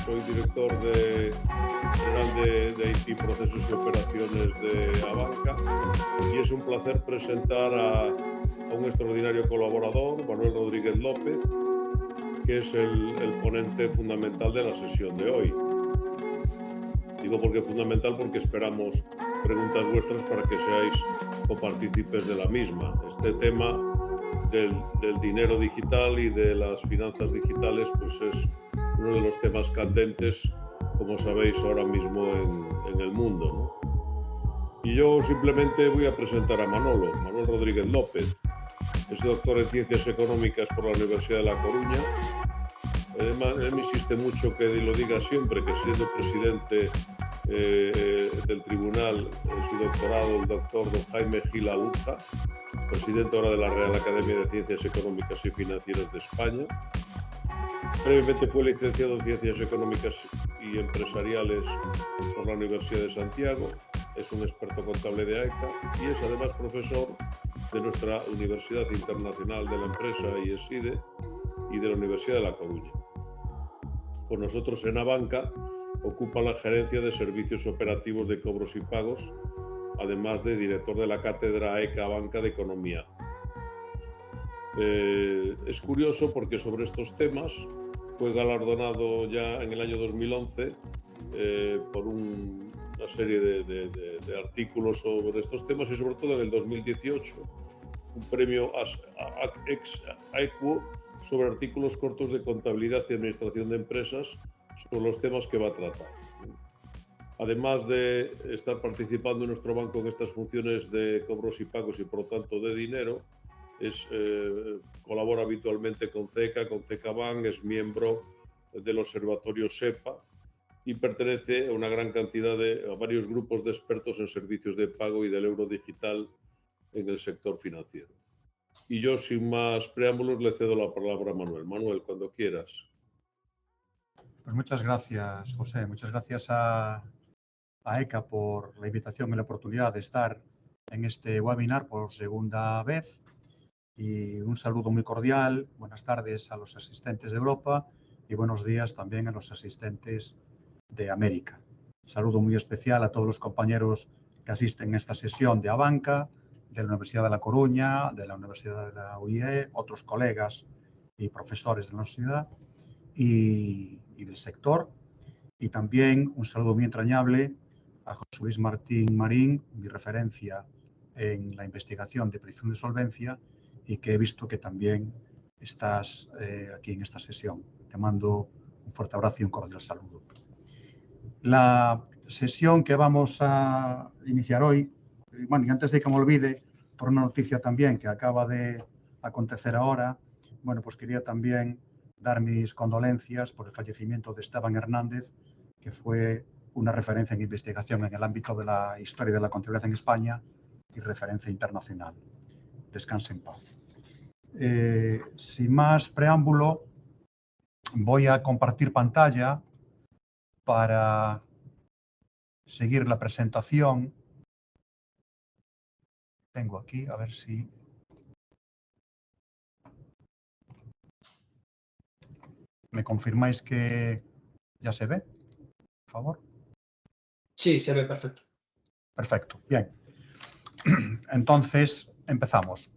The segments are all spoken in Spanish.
soy director general de IT, Procesos y Operaciones de Abanca, y es un placer presentar a un extraordinario colaborador, Manuel Rodríguez López, que es el ponente fundamental de la sesión de hoy. Digo porque fundamental porque esperamos preguntas vuestras para que seáis copartícipes de la misma. Este tema del dinero digital y de las finanzas digitales pues es uno de los temas candentes, como sabéis, ahora mismo en el mundo, ¿no? Y yo simplemente voy a presentar a Manuel Rodríguez López. Es doctor en Ciencias Económicas por la Universidad de La Coruña. Además, él me insiste mucho que lo diga siempre, que siendo presidente del tribunal, en su doctorado, el doctor don Jaime Gil Aluja, presidente ahora de la Real Academia de Ciencias Económicas y Financieras de España. Previamente fue licenciado en Ciencias Económicas y Empresariales por la Universidad de Santiago. Es un experto contable de AECA y es además profesor de nuestra Universidad Internacional de la Empresa, IESIDE, y de la Universidad de La Coruña. Con nosotros en Abanca ocupa la gerencia de servicios operativos de cobros y pagos, además de director de la cátedra AECA Abanca de Economía. Es curioso porque sobre estos temas fue galardonado ya en el año 2011 por una serie de artículos sobre estos temas, y sobre todo en el 2018 un premio AECO sobre artículos cortos de contabilidad y administración de empresas sobre los temas que va a tratar. Además de estar participando en nuestro banco en estas funciones de cobros y pagos y por lo tanto de dinero, colabora habitualmente con CECA, con CECABANC, es miembro del observatorio SEPA y pertenece a una gran cantidad a varios grupos de expertos en servicios de pago y del euro digital en el sector financiero. Y yo, sin más preámbulos, le cedo la palabra a Manuel. Manuel, cuando quieras. Pues muchas gracias, José. Muchas gracias a ECA por la invitación y la oportunidad de estar en este webinar por segunda vez. Y un saludo muy cordial. Buenas tardes a los asistentes de Europa y buenos días también a los asistentes de América. Saludo muy especial a todos los compañeros que asisten a esta sesión de Abanca, de la Universidad de La Coruña, de la Universidad de la UIE, otros colegas y profesores de la universidad y del sector. Y también un saludo muy entrañable a José Luis Martín Marín, mi referencia en la investigación de predicción de solvencia, y que he visto que también estás aquí en esta sesión. Te mando un fuerte abrazo y un cordial saludo. La sesión que vamos a iniciar hoy, bueno, y antes de que me olvide, por una noticia también que acaba de acontecer ahora, bueno, pues quería también dar mis condolencias por el fallecimiento de Esteban Hernández, que fue una referencia en investigación en el ámbito de la historia de la contabilidad en España y referencia internacional. Descanse en paz. Sin más preámbulo, voy a compartir pantalla para seguir la presentación. Tengo aquí, a ver si... ¿Me confirmáis que ya se ve, por favor? Sí, se ve perfecto. Perfecto, bien. Entonces, empezamos.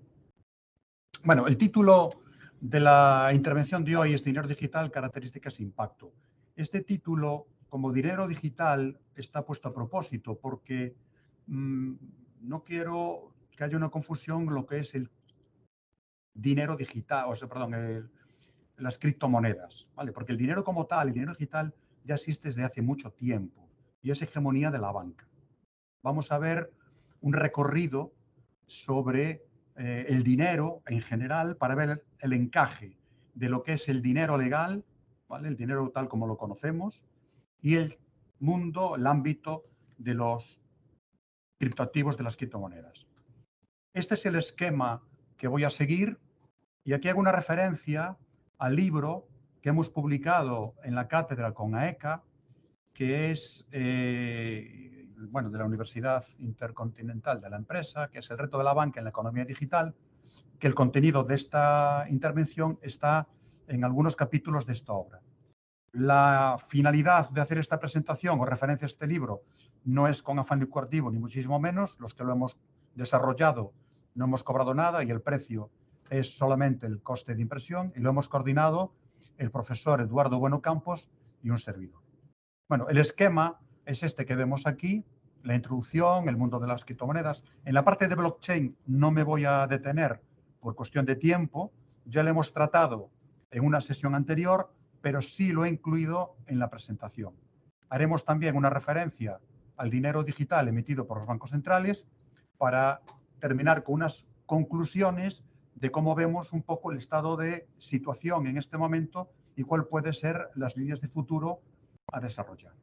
Bueno, el título de la intervención de hoy es Dinero Digital, Características e Impacto. Este título, como dinero digital, está puesto a propósito porque no quiero que haya una confusión en lo que es el dinero digital, o sea, perdón, las criptomonedas, ¿vale? Porque el dinero como tal, el dinero digital, ya existe desde hace mucho tiempo y es hegemonía de la banca. Vamos a ver un recorrido sobre el dinero en general para ver el encaje de lo que es el dinero legal, ¿vale? El dinero tal como lo conocemos, y el mundo, el ámbito de los criptoactivos, de las criptomonedas. Este es el esquema que voy a seguir y aquí hago una referencia al libro que hemos publicado en la cátedra con AECA, que es bueno, de la Universidad Intercontinental de la Empresa, que es el reto de la banca en la economía digital, que el contenido de esta intervención está en algunos capítulos de esta obra. La finalidad de hacer esta presentación o referencia a este libro no es con afán lucrativo, ni muchísimo menos. Los que lo hemos desarrollado no hemos cobrado nada y el precio es solamente el coste de impresión, y lo hemos coordinado el profesor Eduardo Bueno Campos y un servidor. Bueno, el esquema es este que vemos aquí, la introducción, el mundo de las criptomonedas. En la parte de blockchain no me voy a detener por cuestión de tiempo, ya lo hemos tratado en una sesión anterior, pero sí lo he incluido en la presentación. Haremos también una referencia al dinero digital emitido por los bancos centrales para terminar con unas conclusiones de cómo vemos un poco el estado de situación en este momento y cuál puede ser las líneas de futuro a desarrollar,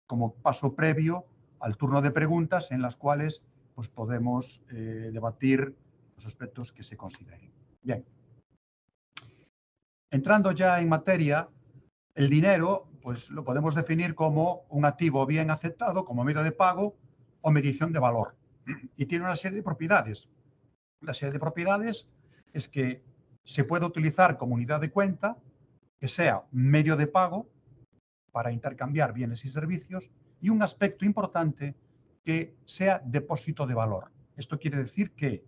como paso previo al turno de preguntas en las cuales pues, podemos debatir los aspectos que se consideren. Bien. Entrando ya en materia, el dinero pues, lo podemos definir como un activo bien aceptado como medio de pago o medición de valor. Y tiene una serie de propiedades. La serie de propiedades es que se puede utilizar como unidad de cuenta, que sea medio de pago para intercambiar bienes y servicios, y un aspecto importante, que sea depósito de valor. Esto quiere decir que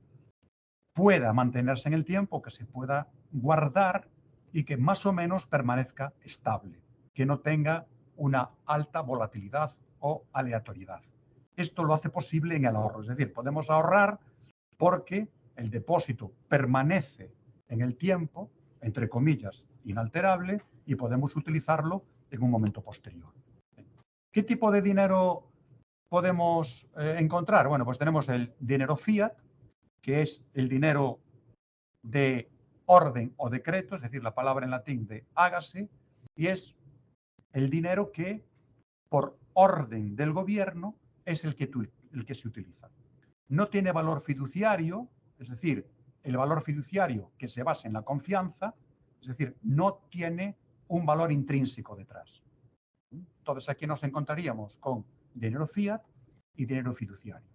pueda mantenerse en el tiempo, que se pueda guardar y que más o menos permanezca estable, que no tenga una alta volatilidad o aleatoriedad. Esto lo hace posible en el ahorro, es decir, podemos ahorrar porque el depósito permanece en el tiempo, entre comillas, inalterable, y podemos utilizarlo en un momento posterior. ¿Qué tipo de dinero podemos encontrar? Bueno, pues tenemos el dinero fiat, que es el dinero de orden o decreto, es decir, la palabra en latín de hágase, y es el dinero que por orden del gobierno es el que se utiliza. No tiene valor fiduciario, es decir, el valor fiduciario que se basa en la confianza, es decir, no tiene un valor intrínseco detrás. Entonces aquí nos encontraríamos con dinero fiat y dinero fiduciario.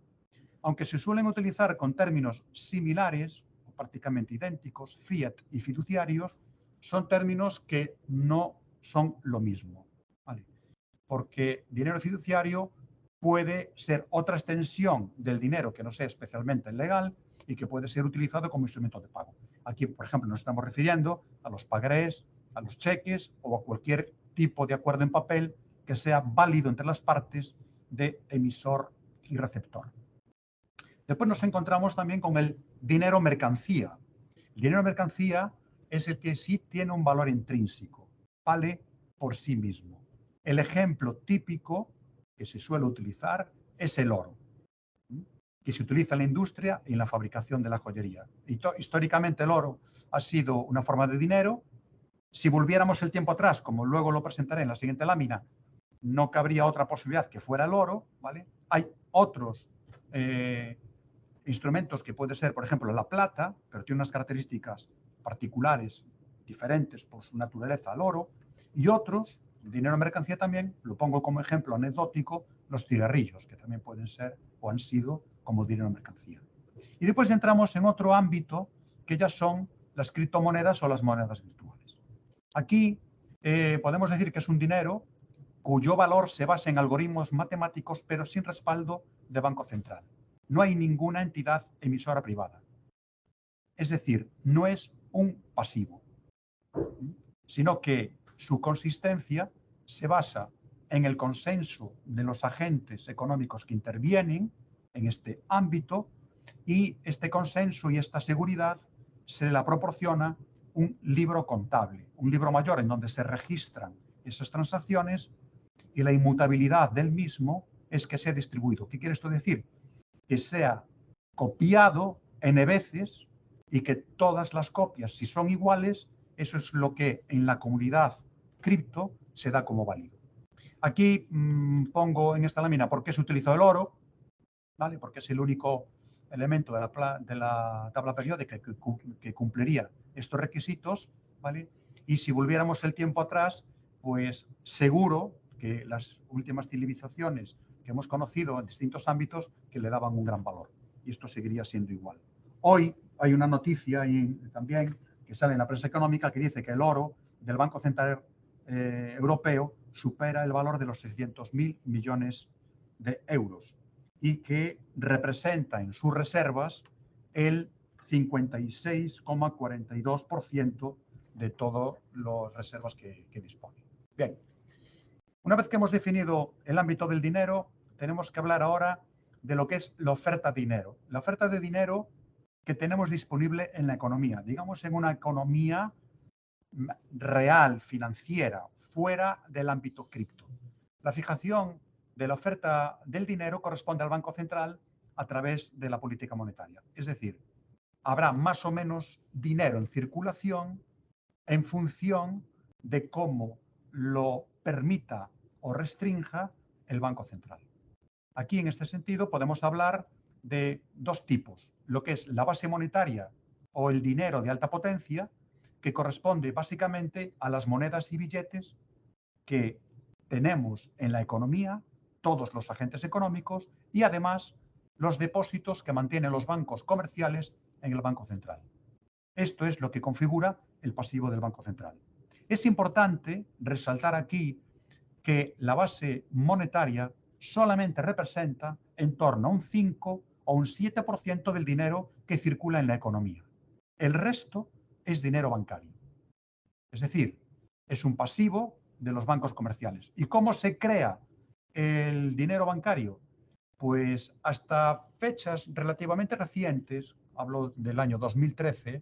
Aunque se suelen utilizar con términos similares o prácticamente idénticos, fiat y fiduciarios, son términos que no son lo mismo, ¿vale? Porque dinero fiduciario puede ser otra extensión del dinero que no sea especialmente legal y que puede ser utilizado como instrumento de pago. Aquí, por ejemplo, nos estamos refiriendo a los pagarés, a los cheques o a cualquier tipo de acuerdo en papel que sea válido entre las partes de emisor y receptor. Después nos encontramos también con el dinero mercancía. El dinero mercancía es el que sí tiene un valor intrínseco, vale por sí mismo. El ejemplo típico que se suele utilizar es el oro, que se utiliza en la industria y en la fabricación de la joyería. Históricamente el oro ha sido una forma de dinero. Si volviéramos el tiempo atrás, como luego lo presentaré en la siguiente lámina, no cabría otra posibilidad que fuera el oro, ¿vale? Hay otros instrumentos que puede ser, por ejemplo, la plata, pero tiene unas características particulares, diferentes por su naturaleza al oro, y otros, dinero mercancía también, lo pongo como ejemplo anecdótico, los cigarrillos, que también pueden ser o han sido como dinero mercancía. Y después entramos en otro ámbito, que ya son las criptomonedas o las monedas virtuales. Aquí podemos decir que es un dinero cuyo valor se basa en algoritmos matemáticos, pero sin respaldo de Banco Central. No hay ninguna entidad emisora privada. Es decir, no es un pasivo, sino que su consistencia se basa en el consenso de los agentes económicos que intervienen en este ámbito, y este consenso y esta seguridad se la proporciona un libro contable, un libro mayor en donde se registran esas transacciones, y la inmutabilidad del mismo es que sea distribuido. ¿Qué quiere esto decir? Que sea copiado n veces y que todas las copias, si son iguales, eso es lo que en la comunidad cripto se da como válido. Aquí pongo en esta lámina por qué se utilizó el oro, ¿vale? Porque es el único elemento de la tabla periódica que cumpliría estos requisitos, ¿vale? Y si volviéramos el tiempo atrás, pues seguro que las últimas civilizaciones que hemos conocido en distintos ámbitos que le daban un gran valor, y esto seguiría siendo igual. Hoy hay una noticia también que sale en la prensa económica que dice que el oro del Banco Central europeo supera el valor de los 600.000 millones de euros y que representa en sus reservas el 56,42% de todas las reservas que dispone. Bien, una vez que hemos definido el ámbito del dinero, tenemos que hablar ahora de lo que es la oferta de dinero. La oferta de dinero que tenemos disponible en la economía, digamos en una economía real, financiera, fuera del ámbito cripto. La fijación de la oferta del dinero corresponde al Banco Central a través de la política monetaria. Es decir, habrá más o menos dinero en circulación en función de cómo lo permita o restrinja el Banco Central. Aquí, en este sentido, podemos hablar de dos tipos, lo que es la base monetaria o el dinero de alta potencia, que corresponde básicamente a las monedas y billetes que tenemos en la economía, todos los agentes económicos, y además los depósitos que mantienen los bancos comerciales en el Banco Central. Esto es lo que configura el pasivo del Banco Central. Es importante resaltar aquí que la base monetaria solamente representa en torno a un 5 o un 7% del dinero que circula en la economía. El resto es dinero bancario. Es decir, es un pasivo de los bancos comerciales. ¿Y cómo se crea el dinero bancario? Pues hasta fechas relativamente recientes, hablo del año 2013,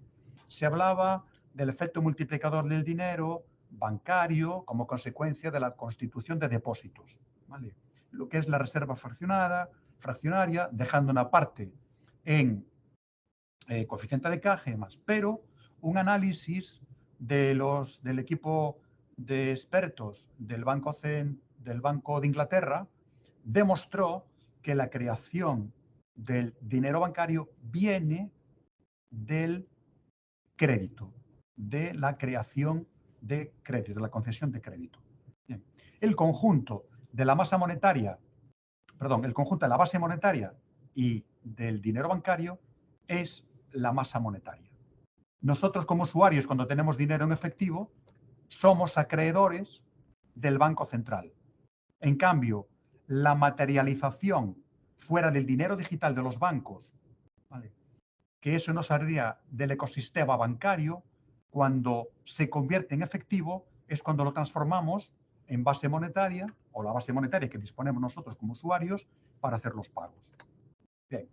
se hablaba del efecto multiplicador del dinero bancario como consecuencia de la constitución de depósitos, ¿vale? Lo que es la reserva fraccionaria, dejando una parte en coeficiente de caja y demás. Pero un análisis del equipo de expertos del Banco de Inglaterra demostró que la creación del dinero bancario viene del crédito, de la creación de crédito, de la concesión de crédito. Bien. El conjunto de la masa monetaria, el conjunto de la base monetaria y del dinero bancario es la masa monetaria. Nosotros como usuarios, cuando tenemos dinero en efectivo, somos acreedores del Banco Central. En cambio, la materialización fuera del dinero digital de los bancos, ¿vale?, que eso nos saldría del ecosistema bancario, cuando se convierte en efectivo es cuando lo transformamos en base monetaria o la base monetaria que disponemos nosotros como usuarios para hacer los pagos. Bien,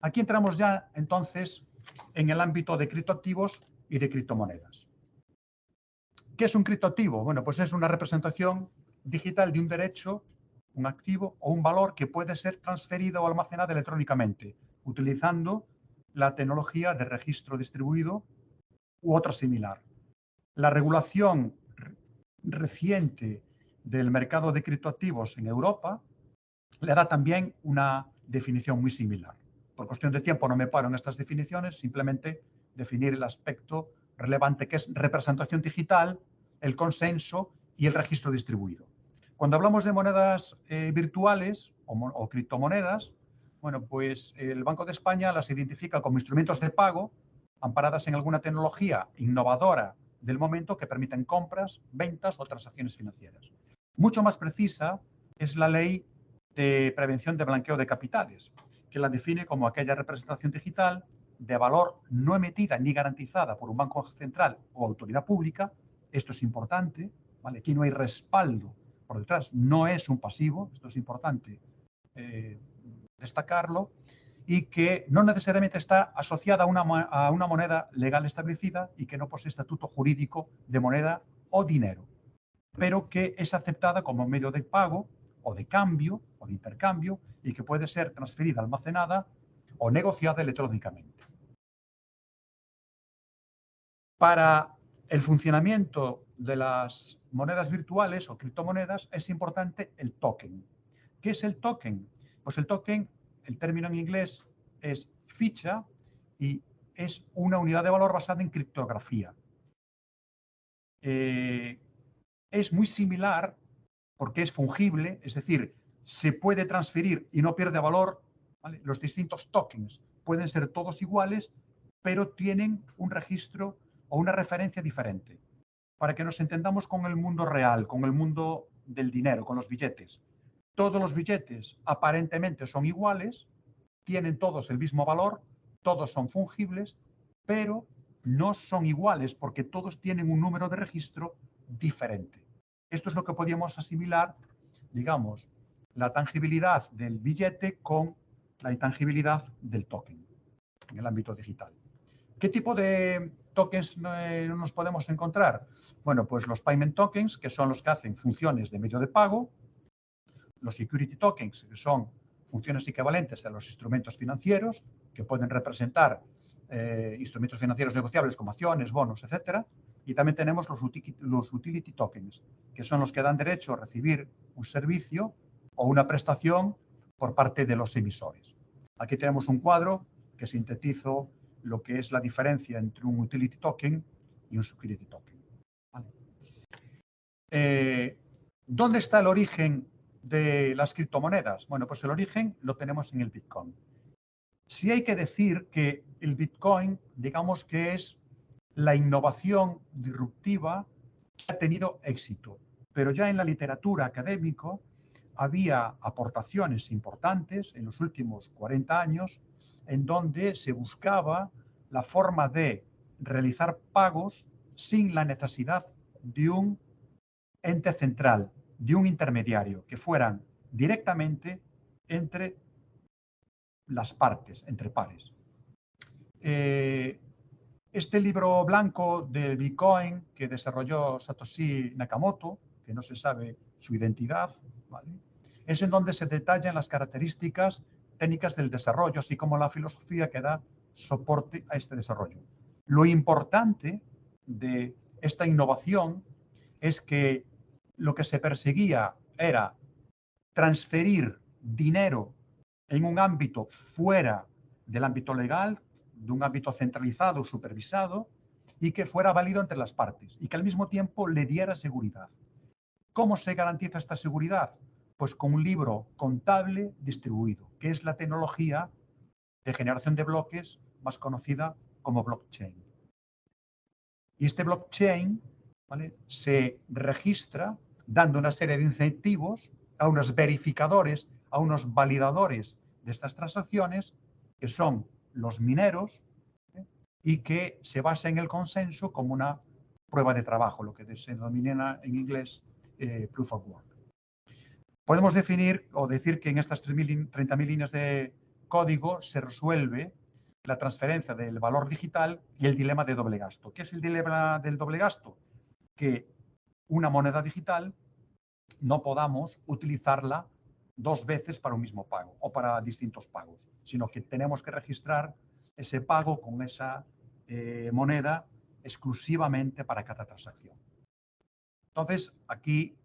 aquí entramos ya entonces en el ámbito de criptoactivos y de criptomonedas. ¿Qué es un criptoactivo? Bueno, pues es una representación digital de un derecho, un activo o un valor que puede ser transferido o almacenado electrónicamente, utilizando la tecnología de registro distribuido u otra similar. La regulación reciente del mercado de criptoactivos en Europa le da también una definición muy similar. Por cuestión de tiempo no me paro en estas definiciones, simplemente definir el aspecto relevante que es representación digital, el consenso y el registro distribuido. Cuando hablamos de monedas virtuales o criptomonedas, bueno, pues el Banco de España las identifica como instrumentos de pago amparadas en alguna tecnología innovadora del momento que permiten compras, ventas o transacciones financieras. Mucho más precisa es la ley de prevención de blanqueo de capitales, que la define como aquella representación digital de valor no emitida ni garantizada por un banco central o autoridad pública. Esto es importante, ¿vale? Aquí no hay respaldo por detrás, no es un pasivo, esto es importante destacarlo, y que no necesariamente está asociada a una moneda legal establecida y que no posee estatuto jurídico de moneda o dinero, pero que es aceptada como medio de pago o de cambio o de intercambio y que puede ser transferida, almacenada o negociada electrónicamente. Para el funcionamiento de las monedas virtuales o criptomonedas es importante el token. ¿Qué es el token? Pues el token, el término en inglés es ficha y es una unidad de valor basada en criptografía. Es muy similar porque es fungible, es decir, se puede transferir y no pierde valor, ¿vale? Los distintos tokens pueden ser todos iguales, pero tienen un registro o una referencia diferente. para que nos entendamos con el mundo real, con el mundo del dinero, con los billetes. Todos los billetes aparentemente son iguales, tienen todos el mismo valor, todos son fungibles, pero no son iguales porque todos tienen un número de registro diferente. Esto es lo que podríamos asimilar, digamos, la tangibilidad del billete con la intangibilidad del token en el ámbito digital. ¿Qué tipo de tokens nos podemos encontrar? Bueno, pues los payment tokens, que son los que hacen funciones de medio de pago, los security tokens, que son funciones equivalentes a los instrumentos financieros, que pueden representar instrumentos financieros negociables como acciones, bonos, etcétera. Y también tenemos los utility tokens, que son los que dan derecho a recibir un servicio o una prestación por parte de los emisores. Aquí tenemos un cuadro que sintetizo lo que es la diferencia entre un utility token y un security token. ¿Vale? ¿Dónde está el origen de las criptomonedas? Bueno, pues el origen lo tenemos en el Bitcoin. Sí hay que decir que el Bitcoin, digamos que es la innovación disruptiva que ha tenido éxito, pero ya en la literatura académica había aportaciones importantes en los últimos 40 años en donde se buscaba la forma de realizar pagos sin la necesidad de un ente central, de un intermediario, que fueran directamente entre las partes, entre pares. Este libro blanco del Bitcoin que desarrolló Satoshi Nakamoto, que no se sabe su identidad, ¿vale?, es en donde se detallan las características técnicas del desarrollo, así como la filosofía que da soporte a este desarrollo. Lo importante de esta innovación es que lo que se perseguía era transferir dinero en un ámbito fuera del ámbito legal, de un ámbito centralizado, supervisado, y que fuera válido entre las partes, y que al mismo tiempo le diera seguridad. ¿Cómo se garantiza esta seguridad? Pues con un libro contable distribuido, que es la tecnología de generación de bloques más conocida como blockchain. Y este blockchain, ¿vale?, se registra dando una serie de incentivos a unos verificadores, a unos validadores de estas transacciones, que son los mineros, y que se basa en el consenso como una prueba de trabajo, lo que se denomina en inglés proof of work. Podemos definir o decir que en estas 30.000 líneas de código se resuelve la transferencia del valor digital y el dilema de doble gasto. ¿Qué es el dilema del doble gasto? Que una moneda digital no podamos utilizarla dos veces para un mismo pago o para distintos pagos, sino que tenemos que registrar ese pago con esa moneda exclusivamente para cada transacción. Entonces, aquí,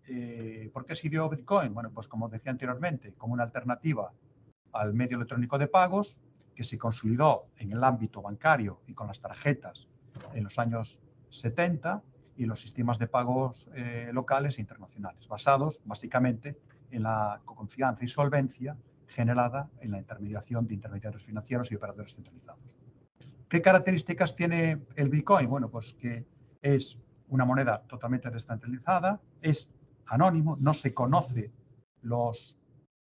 ¿por qué se dio Bitcoin? Bueno, pues como decía anteriormente, como una alternativa al medio electrónico de pagos que se consolidó en el ámbito bancario y con las tarjetas en los años 70 y los sistemas de pagos locales e internacionales, basados básicamente en la confianza y solvencia generada en la intermediación de intermediarios financieros y operadores centralizados. ¿Qué características tiene el Bitcoin? Bueno, pues que es una moneda totalmente descentralizada, es anónimo, no se conoce los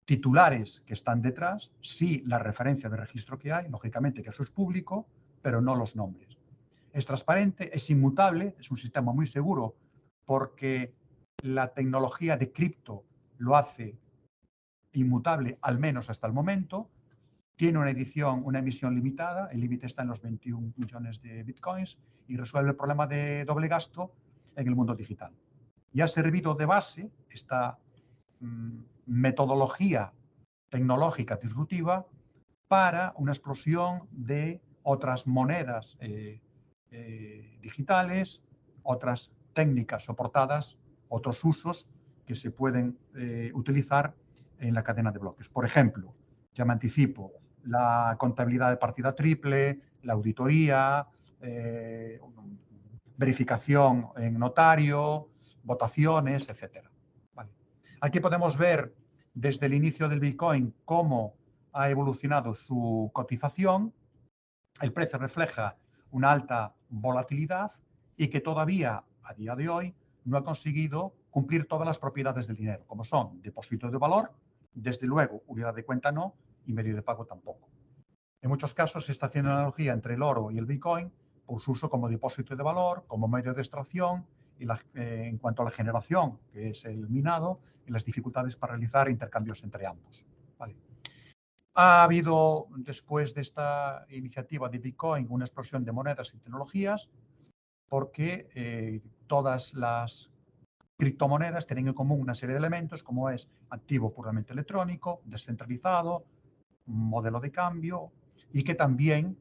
titulares que están detrás, sí la referencia de registro que hay, lógicamente que eso es público, pero no los nombres. Es transparente, es inmutable, es un sistema muy seguro porque la tecnología de cripto lo hace inmutable, al menos hasta el momento. Tiene una emisión limitada, el límite está en los 21 millones de bitcoins y resuelve el problema de doble gasto en el mundo digital. Y ha servido de base esta metodología tecnológica disruptiva para una explosión de otras monedas digitales, otras técnicas soportadas, otros usos que se pueden utilizar en la cadena de bloques. Por ejemplo, ya me anticipo, la contabilidad de partida triple, la auditoría, verificación en notario, votaciones, etc. Vale. Aquí podemos ver desde el inicio del Bitcoin cómo ha evolucionado su cotización. El precio refleja una alta volatilidad y que todavía a día de hoy, no ha conseguido cumplir todas las propiedades del dinero, como son depósito de valor, desde luego unidad de cuenta no, y medio de pago tampoco. En muchos casos se está haciendo analogía entre el oro y el Bitcoin por su uso como depósito de valor, como medio de extracción, y en cuanto a la generación, que es el minado, y las dificultades para realizar intercambios entre ambos. ¿Vale? Ha habido, después de esta iniciativa de Bitcoin, una explosión de monedas y tecnologías, porque todas las criptomonedas tienen en común una serie de elementos, como es activo puramente electrónico, descentralizado, modelo de cambio, y que también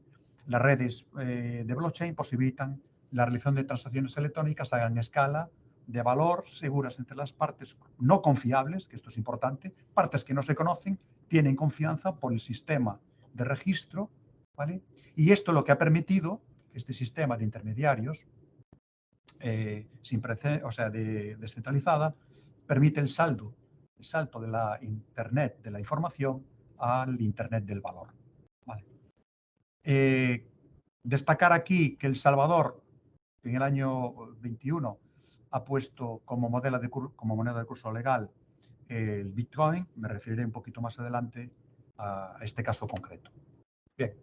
las redes de blockchain posibilitan la realización de transacciones electrónicas a gran escala, de valor, seguras entre las partes no confiables, que esto es importante, partes que no se conocen, tienen confianza por el sistema de registro, ¿vale? Y esto lo que ha permitido, este sistema de intermediarios, descentralizada, permite el salto de la Internet de la información al Internet del valor. Vale. Destacar aquí que El Salvador, en el año 21, ha puesto como moneda de curso legal el Bitcoin. Me referiré un poquito más adelante a este caso concreto. Bien.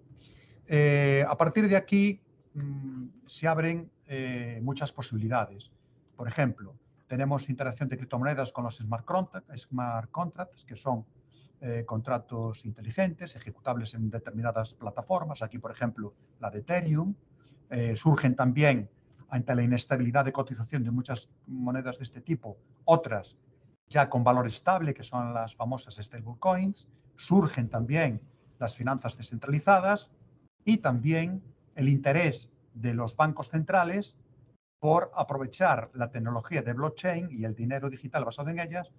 A partir de aquí se abren muchas posibilidades. Por ejemplo, tenemos interacción de criptomonedas con los smart contracts, que son contratos inteligentes, ejecutables en determinadas plataformas. Aquí, por ejemplo, la de Ethereum. Surgen también, ante la inestabilidad de cotización de muchas monedas de este tipo, otras ya con valor estable, que son las famosas stablecoins. Surgen también las finanzas descentralizadas y también el interés de los bancos centrales por aprovechar la tecnología de blockchain y el dinero digital basado en ellas,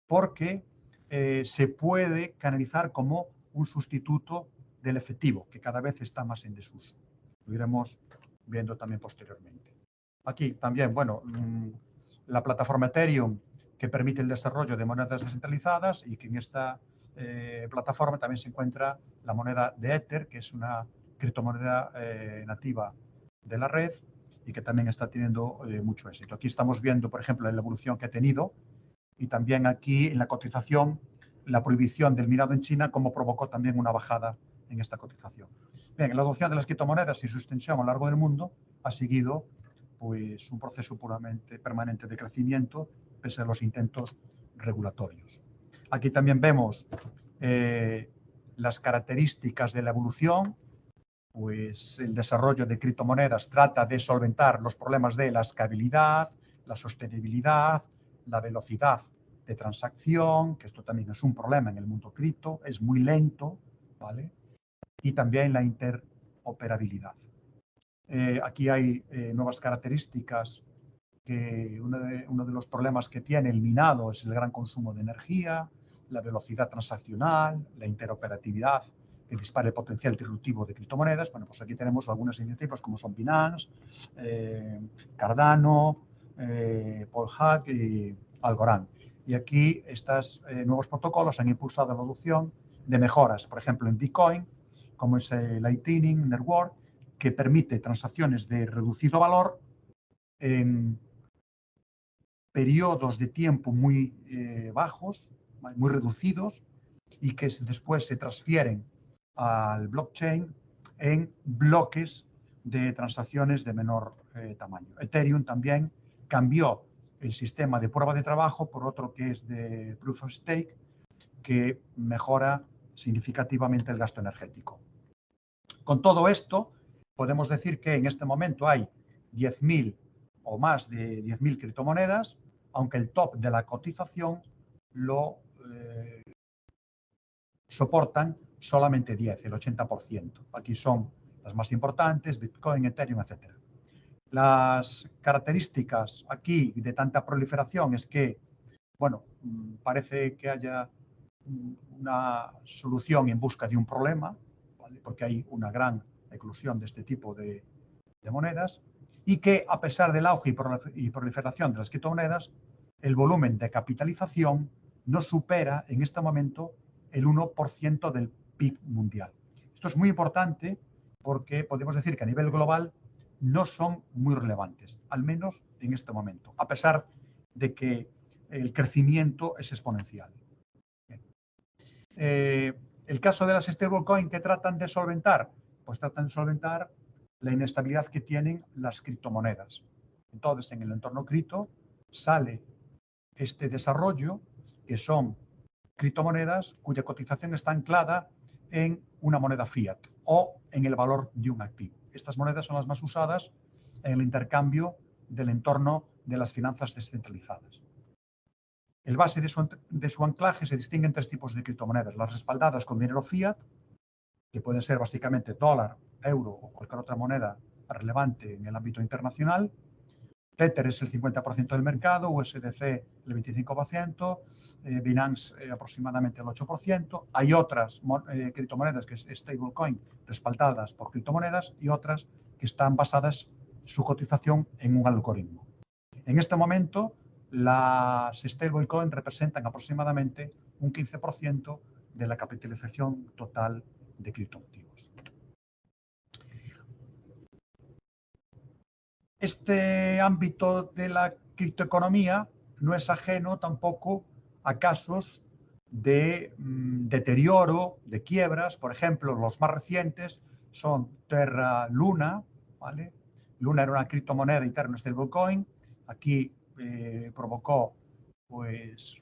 porque se puede canalizar como un sustituto del efectivo, que cada vez está más en desuso. Lo iremos viendo también posteriormente. Aquí también, bueno, la plataforma Ethereum, que permite el desarrollo de monedas descentralizadas, y que en esta plataforma también se encuentra la moneda de Ether, que es una criptomoneda nativa de la red y que también está teniendo mucho éxito. Aquí estamos viendo, por ejemplo, la evolución que ha tenido, y también aquí en la cotización, la prohibición del minado en China, como provocó también una bajada en esta cotización. Bien, la adopción de las criptomonedas y su extensión a lo largo del mundo ha seguido pues, un proceso puramente permanente de crecimiento, pese a los intentos regulatorios. Aquí también vemos las características de la evolución. Pues el desarrollo de criptomonedas trata de solventar los problemas de la escalabilidad, la sostenibilidad, la velocidad de transacción, que esto también es un problema en el mundo cripto, es muy lento, ¿vale? Y también la interoperabilidad. Aquí hay nuevas características, que uno de los problemas que tiene el minado es el gran consumo de energía, la velocidad transaccional, la interoperatividad, que dispara el potencial disruptivo de criptomonedas. Bueno, pues aquí tenemos algunas iniciativas como son Binance, Cardano, Polkadot y Algorand. Y aquí estos nuevos protocolos han impulsado la adopción de mejoras, por ejemplo, en Bitcoin, como es el Lightning Network, que permite transacciones de reducido valor en periodos de tiempo muy bajos, muy reducidos, y que después se transfieren al blockchain en bloques de transacciones de menor tamaño. Ethereum también cambió el sistema de prueba de trabajo por otro que es de Proof of Stake, que mejora significativamente el gasto energético. Con todo esto, podemos decir que en este momento hay 10.000 o más de 10.000 criptomonedas, aunque el top de la cotización lo soportan solamente 10, el 80%. Aquí son las más importantes, Bitcoin, Ethereum, etc. Las características aquí de tanta proliferación es que, bueno, parece que haya una solución en busca de un problema, ¿vale? Porque hay una gran eclosión de este tipo de monedas, y que a pesar del auge y proliferación de las criptomonedas, el volumen de capitalización no supera en este momento el 1% del PIB mundial. Esto es muy importante porque podemos decir que a nivel global no son muy relevantes, al menos en este momento, a pesar de que el crecimiento es exponencial. El caso de las stablecoin que tratan de solventar, pues tratan de solventar la inestabilidad que tienen las criptomonedas. Entonces, en el entorno cripto sale este desarrollo, que son criptomonedas cuya cotización está anclada en una moneda fiat o en el valor de un activo. Estas monedas son las más usadas en el intercambio del entorno de las finanzas descentralizadas. El base de su anclaje se distingue en tres tipos de criptomonedas. Las respaldadas con dinero fiat, que pueden ser básicamente dólar, euro o cualquier otra moneda relevante en el ámbito internacional. Tether es el 50% del mercado, USDC el 25%, Binance aproximadamente el 8%. Hay otras criptomonedas, que es stablecoin, respaldadas por criptomonedas, y otras que están basadas su cotización en un algoritmo. En este momento, las stablecoin representan aproximadamente un 15% de la capitalización total de criptoactivos. Este ámbito de la criptoeconomía no es ajeno tampoco a casos de deterioro, de quiebras. Por ejemplo, los más recientes son Terra Luna, ¿vale? Luna era una criptomoneda interna stablecoin. Aquí provocó pues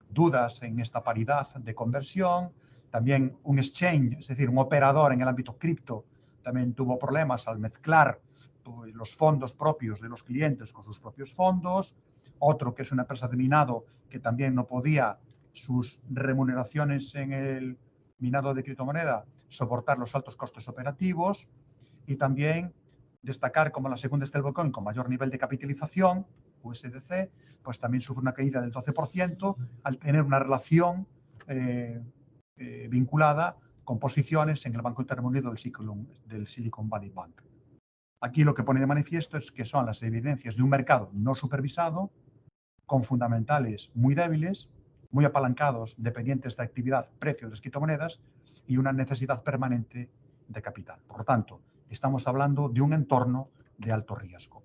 dudas en esta paridad de conversión. También un exchange, es decir, un operador en el ámbito cripto, también tuvo problemas al mezclar pues, los fondos propios de los clientes con sus propios fondos. Otro, que es una empresa de minado, que también no podía sus remuneraciones en el minado de criptomoneda soportar los altos costes operativos. Y también destacar como la segunda stablecoin con mayor nivel de capitalización, USDC, pues también sufre una caída del 12% al tener una relación vinculada con posiciones en el Banco Intermunido del Silicon Valley Bank. Aquí lo que pone de manifiesto es que son las evidencias de un mercado no supervisado, con fundamentales muy débiles, muy apalancados, dependientes de actividad, precio de las criptomonedas y una necesidad permanente de capital. Por lo tanto, estamos hablando de un entorno de alto riesgo.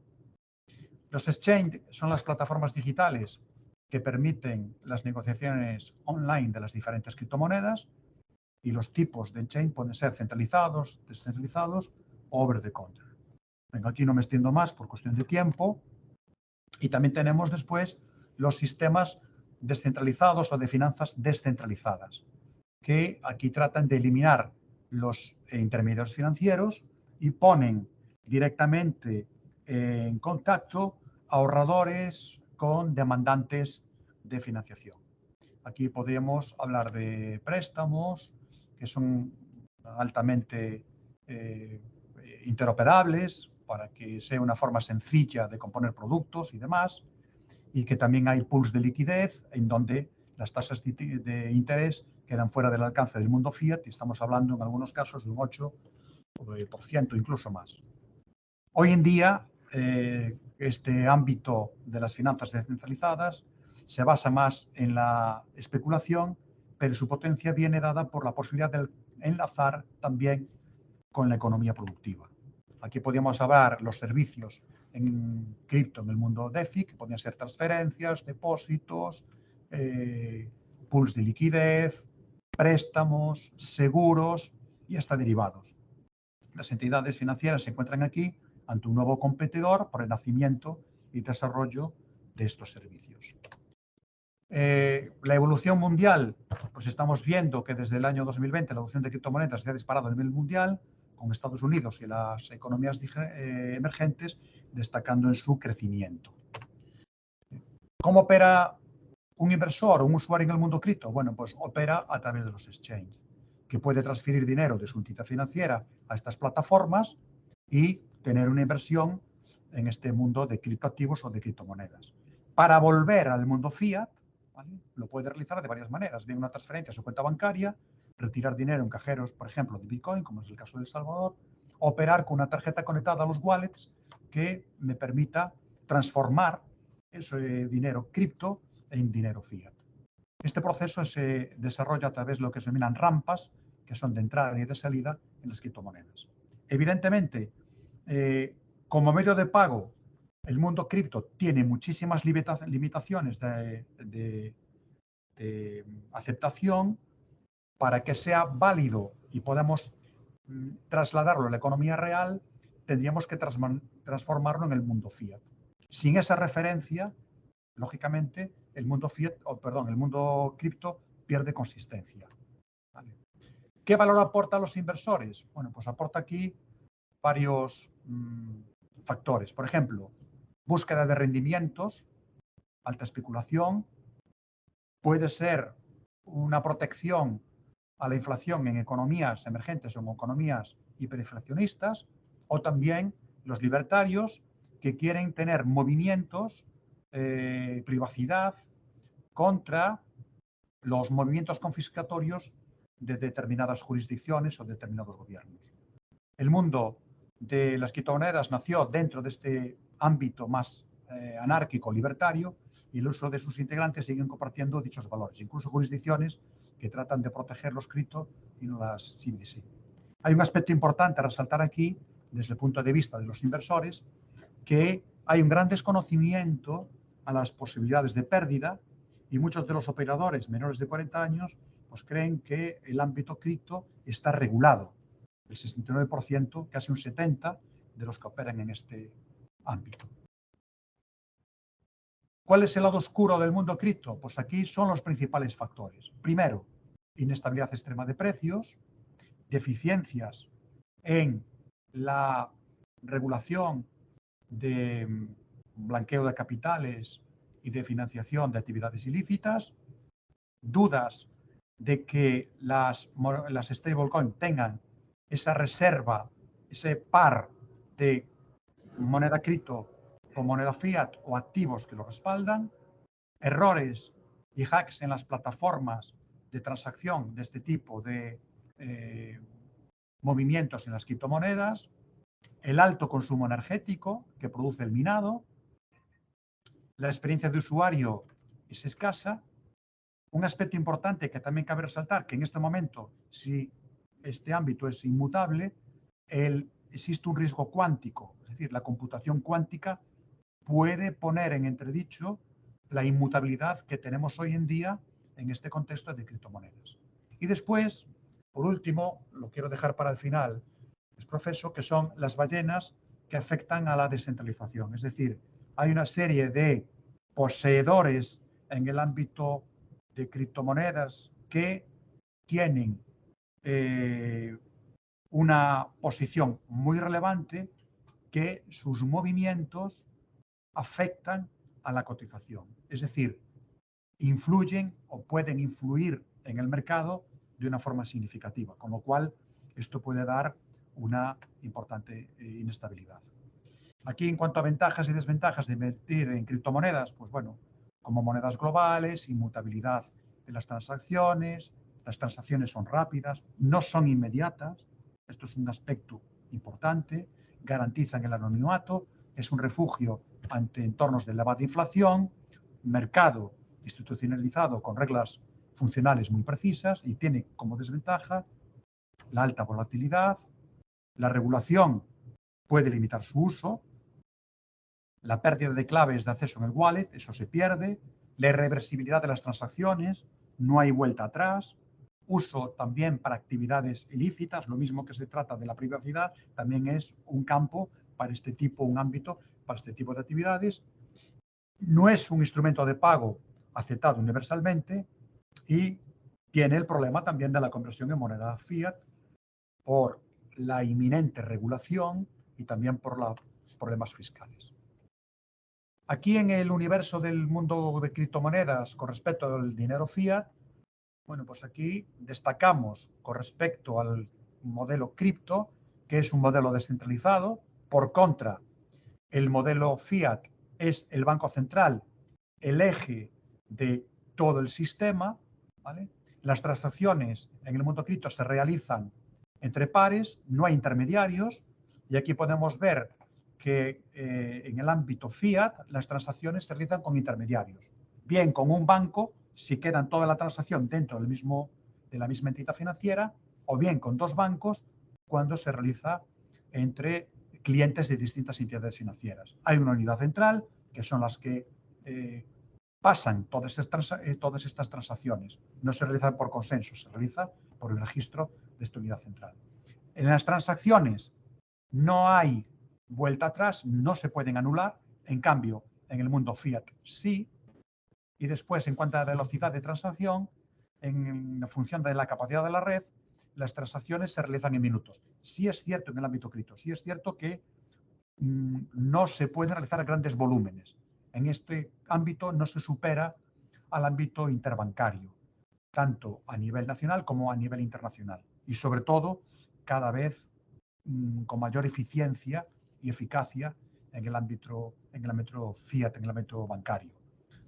Los exchange son las plataformas digitales que permiten las negociaciones online de las diferentes criptomonedas, y los tipos de exchange pueden ser centralizados, descentralizados o over the counter. Venga, aquí no me extiendo más por cuestión de tiempo. Y también tenemos después los sistemas descentralizados o de finanzas descentralizadas, que aquí tratan de eliminar los intermediarios financieros y ponen directamente en contacto ahorradores con demandantes de financiación. Aquí podríamos hablar de préstamos que son altamente interoperables para que sea una forma sencilla de componer productos y demás, y que también hay pools de liquidez en donde las tasas de interés quedan fuera del alcance del mundo fiat y estamos hablando en algunos casos de un 8% incluso más. Hoy en día, este ámbito de las finanzas descentralizadas se basa más en la especulación, pero su potencia viene dada por la posibilidad de enlazar también con la economía productiva. Aquí podríamos hablar los servicios en cripto en el mundo DeFi, que podrían ser transferencias, depósitos, pools de liquidez, préstamos, seguros y hasta derivados. Las entidades financieras se encuentran aquí ante un nuevo competidor por el nacimiento y desarrollo de estos servicios. La evolución mundial, pues estamos viendo que desde el año 2020 la adopción de criptomonedas se ha disparado a nivel mundial, con Estados Unidos y las economías emergentes destacando en su crecimiento. ¿Cómo opera un inversor o un usuario en el mundo cripto? Bueno, pues opera a través de los exchanges, que puede transferir dinero de su entidad financiera a estas plataformas y tener una inversión en este mundo de criptoactivos o de criptomonedas. Para volver al mundo fiat, ¿vale? Lo puede realizar de varias maneras, bien una transferencia a su cuenta bancaria, retirar dinero en cajeros, por ejemplo, de Bitcoin, como es el caso de El Salvador, operar con una tarjeta conectada a los wallets que me permita transformar ese dinero cripto en dinero fiat. Este proceso se desarrolla a través de lo que se denominan rampas, que son de entrada y de salida en las criptomonedas. Evidentemente, Como medio de pago, el mundo cripto tiene muchísimas limitaciones de aceptación. Para que sea válido y podamos trasladarlo a la economía real, tendríamos que transformarlo en el mundo fiat. Sin esa referencia, lógicamente, el mundo el mundo cripto pierde consistencia. ¿Vale? ¿Qué valor aporta a los inversores? Bueno, pues aporta aquí varios factores. Por ejemplo, búsqueda de rendimientos, alta especulación, puede ser una protección a la inflación en economías emergentes o en economías hiperinflacionistas, o también los libertarios que quieren tener movimientos, privacidad, contra los movimientos confiscatorios de determinadas jurisdicciones o determinados gobiernos. El mundo de las criptomonedas nació dentro de este ámbito más anárquico, libertario, y el uso de sus integrantes siguen compartiendo dichos valores, incluso jurisdicciones que tratan de proteger los cripto y no las CBDC. Hay un aspecto importante a resaltar aquí, desde el punto de vista de los inversores, que hay un gran desconocimiento a las posibilidades de pérdida y muchos de los operadores menores de 40 años pues creen que el ámbito cripto está regulado. El 69%, casi un 70% de los que operan en este ámbito. ¿Cuál es el lado oscuro del mundo cripto? Pues aquí son los principales factores. Primero, inestabilidad extrema de precios, deficiencias en la regulación de blanqueo de capitales y de financiación de actividades ilícitas, dudas de que las stablecoin tengan esa reserva, ese par de moneda cripto con moneda fiat o activos que lo respaldan, errores y hacks en las plataformas de transacción de este tipo de movimientos en las criptomonedas, el alto consumo energético que produce el minado, la experiencia de usuario es escasa. Un aspecto importante que también cabe resaltar, que en este momento, si este ámbito es inmutable, existe un riesgo cuántico, es decir, la computación cuántica puede poner en entredicho la inmutabilidad que tenemos hoy en día en este contexto de criptomonedas. Y después, por último, lo quiero dejar para el final, es profeso, que son las ballenas que afectan a la descentralización. Es decir, hay una serie de poseedores en el ámbito de criptomonedas que tienen una posición muy relevante, que sus movimientos afectan a la cotización. Es decir, influyen o pueden influir en el mercado de una forma significativa, con lo cual esto puede dar una importante inestabilidad. Aquí, en cuanto a ventajas y desventajas de invertir en criptomonedas, pues bueno, como monedas globales, inmutabilidad de las transacciones son rápidas, no son inmediatas, esto es un aspecto importante, garantizan el anonimato, es un refugio ante entornos de elevada inflación, mercado institucionalizado con reglas funcionales muy precisas, y tiene como desventaja la alta volatilidad, la regulación puede limitar su uso, la pérdida de claves de acceso en el wallet, eso se pierde, la irreversibilidad de las transacciones, no hay vuelta atrás, uso también para actividades ilícitas, lo mismo que se trata de la privacidad, también es un campo para este tipo, un ámbito para este tipo de actividades. No es un instrumento de pago aceptado universalmente y tiene el problema también de la conversión en moneda fiat por la inminente regulación y también por los problemas fiscales. Aquí en el universo del mundo de criptomonedas con respecto al dinero fiat, bueno, pues aquí destacamos con respecto al modelo cripto, que es un modelo descentralizado. Por contra, el modelo fiat es el banco central, el eje de todo el sistema, ¿vale? Las transacciones en el mundo cripto se realizan entre pares, no hay intermediarios, y aquí podemos ver que en el ámbito fiat las transacciones se realizan con intermediarios, bien con un banco si quedan toda la transacción dentro de la misma entidad financiera, o bien con dos bancos cuando se realiza entre clientes de distintas entidades financieras. Hay una unidad central, que son las que pasan todas estas transacciones. No se realizan por consenso, se realiza por el registro de esta unidad central. En las transacciones no hay vuelta atrás, no se pueden anular. En cambio, en el mundo fiat sí. Y después, en cuanto a la velocidad de transacción, en función de la capacidad de la red, las transacciones se realizan en minutos. Sí es cierto en el ámbito cripto, sí es cierto que no se pueden realizar grandes volúmenes. En este ámbito no se supera al ámbito interbancario, tanto a nivel nacional como a nivel internacional. Y sobre todo, cada vez con mayor eficiencia y eficacia en el ámbito fiat, en el ámbito bancario.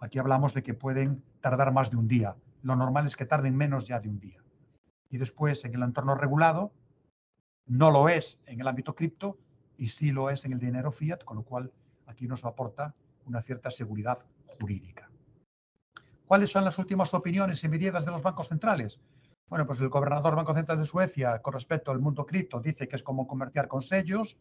Aquí hablamos de que pueden tardar más de un día. Lo normal es que tarden menos ya de un día. Y después, en el entorno regulado, no lo es en el ámbito cripto y sí lo es en el dinero fiat, con lo cual aquí nos aporta una cierta seguridad jurídica. ¿Cuáles son las últimas opiniones y medidas de los bancos centrales? Bueno, pues el gobernador del Banco Central de Suecia, con respecto al mundo cripto, dice que es como comerciar con sellos.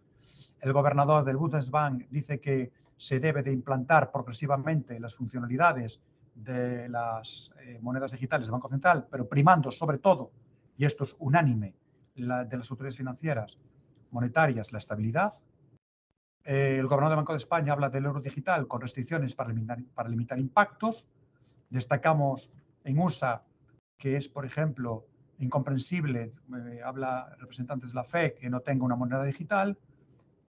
El gobernador del Bundesbank dice que se debe de implantar progresivamente las funcionalidades de las monedas digitales del Banco Central, pero primando sobre todo, y esto es unánime, de las autoridades financieras monetarias, la estabilidad. El gobernador del Banco de España habla del euro digital con restricciones para limitar impactos. Destacamos en USA que es, por ejemplo, incomprensible, habla representantes de la FED, que no tenga una moneda digital,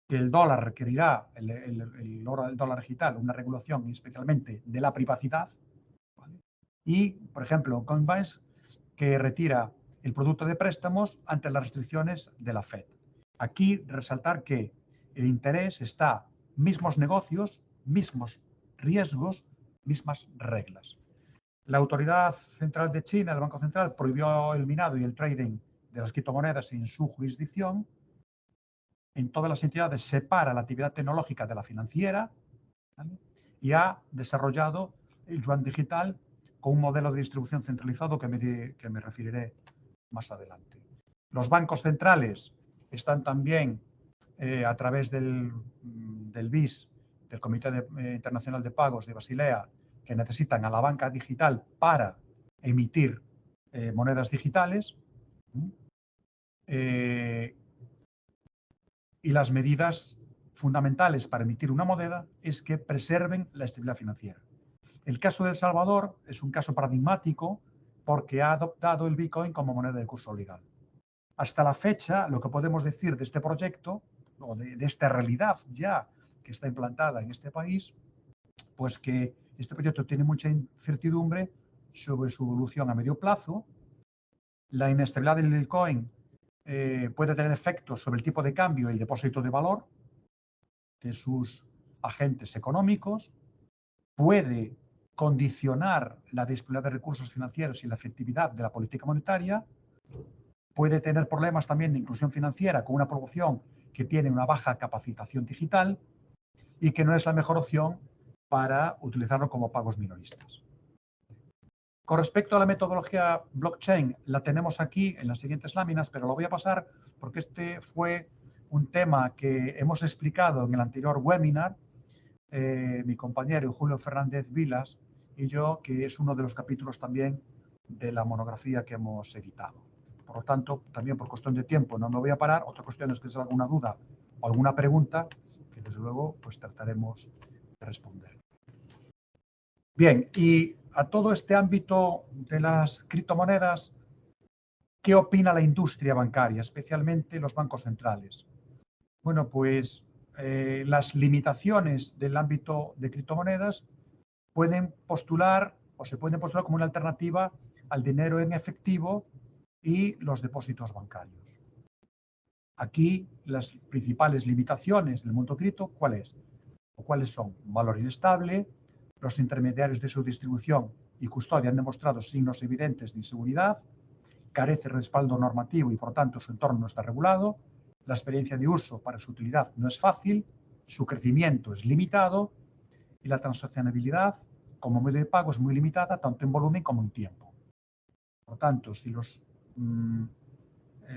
que el dólar requerirá, el dólar digital, una regulación especialmente de la privacidad, ¿vale? Y, por ejemplo, Coinbase, que retira el producto de préstamos ante las restricciones de la FED. Aquí resaltar que el interés está mismos negocios, mismos riesgos, mismas reglas. La Autoridad Central de China, el Banco Central, prohibió el minado y el trading de las criptomonedas en su jurisdicción. En todas las entidades separa la actividad tecnológica de la financiera, ¿vale? Y ha desarrollado el yuan digital con un modelo de distribución centralizado que me referiré más adelante. Los bancos centrales están también a través del BIS, del Comité Internacional de Pagos de Basilea, que necesitan a la banca digital para emitir monedas digitales. Y las medidas fundamentales para emitir una moneda es que preserven la estabilidad financiera. El caso de El Salvador es un caso paradigmático porque ha adoptado el Bitcoin como moneda de curso legal. Hasta la fecha, lo que podemos decir de este proyecto, o de esta realidad ya que está implantada en este país, pues que este proyecto tiene mucha incertidumbre sobre su evolución a medio plazo. La inestabilidad del Bitcoin puede tener efectos sobre el tipo de cambio y el depósito de valor de sus agentes económicos, puede condicionar la disponibilidad de recursos financieros y la efectividad de la política monetaria, puede tener problemas también de inclusión financiera con una población que tiene una baja capacitación digital y que no es la mejor opción para utilizarlo como pagos minoristas. Con respecto a la metodología blockchain, la tenemos aquí en las siguientes láminas, pero lo voy a pasar porque este fue un tema que hemos explicado en el anterior webinar, mi compañero Julio Fernández Vilas y yo, que es uno de los capítulos también de la monografía que hemos editado. Por lo tanto, también por cuestión de tiempo no me voy a parar. Otra cuestión es que si hay alguna duda o alguna pregunta, que desde luego pues trataremos de responder. Bien, y a todo este ámbito de las criptomonedas, ¿qué opina la industria bancaria, especialmente los bancos centrales? Bueno, pues las limitaciones del ámbito de criptomonedas pueden postular o se pueden postular como una alternativa al dinero en efectivo y los depósitos bancarios. Aquí las principales limitaciones del mundo cripto, ¿cuáles son? Valor inestable, los intermediarios de su distribución y custodia han demostrado signos evidentes de inseguridad, carece de respaldo normativo y por tanto su entorno no está regulado, la experiencia de uso para su utilidad no es fácil, su crecimiento es limitado y la transaccionabilidad como medio de pago es muy limitada tanto en volumen como en tiempo. Por tanto, si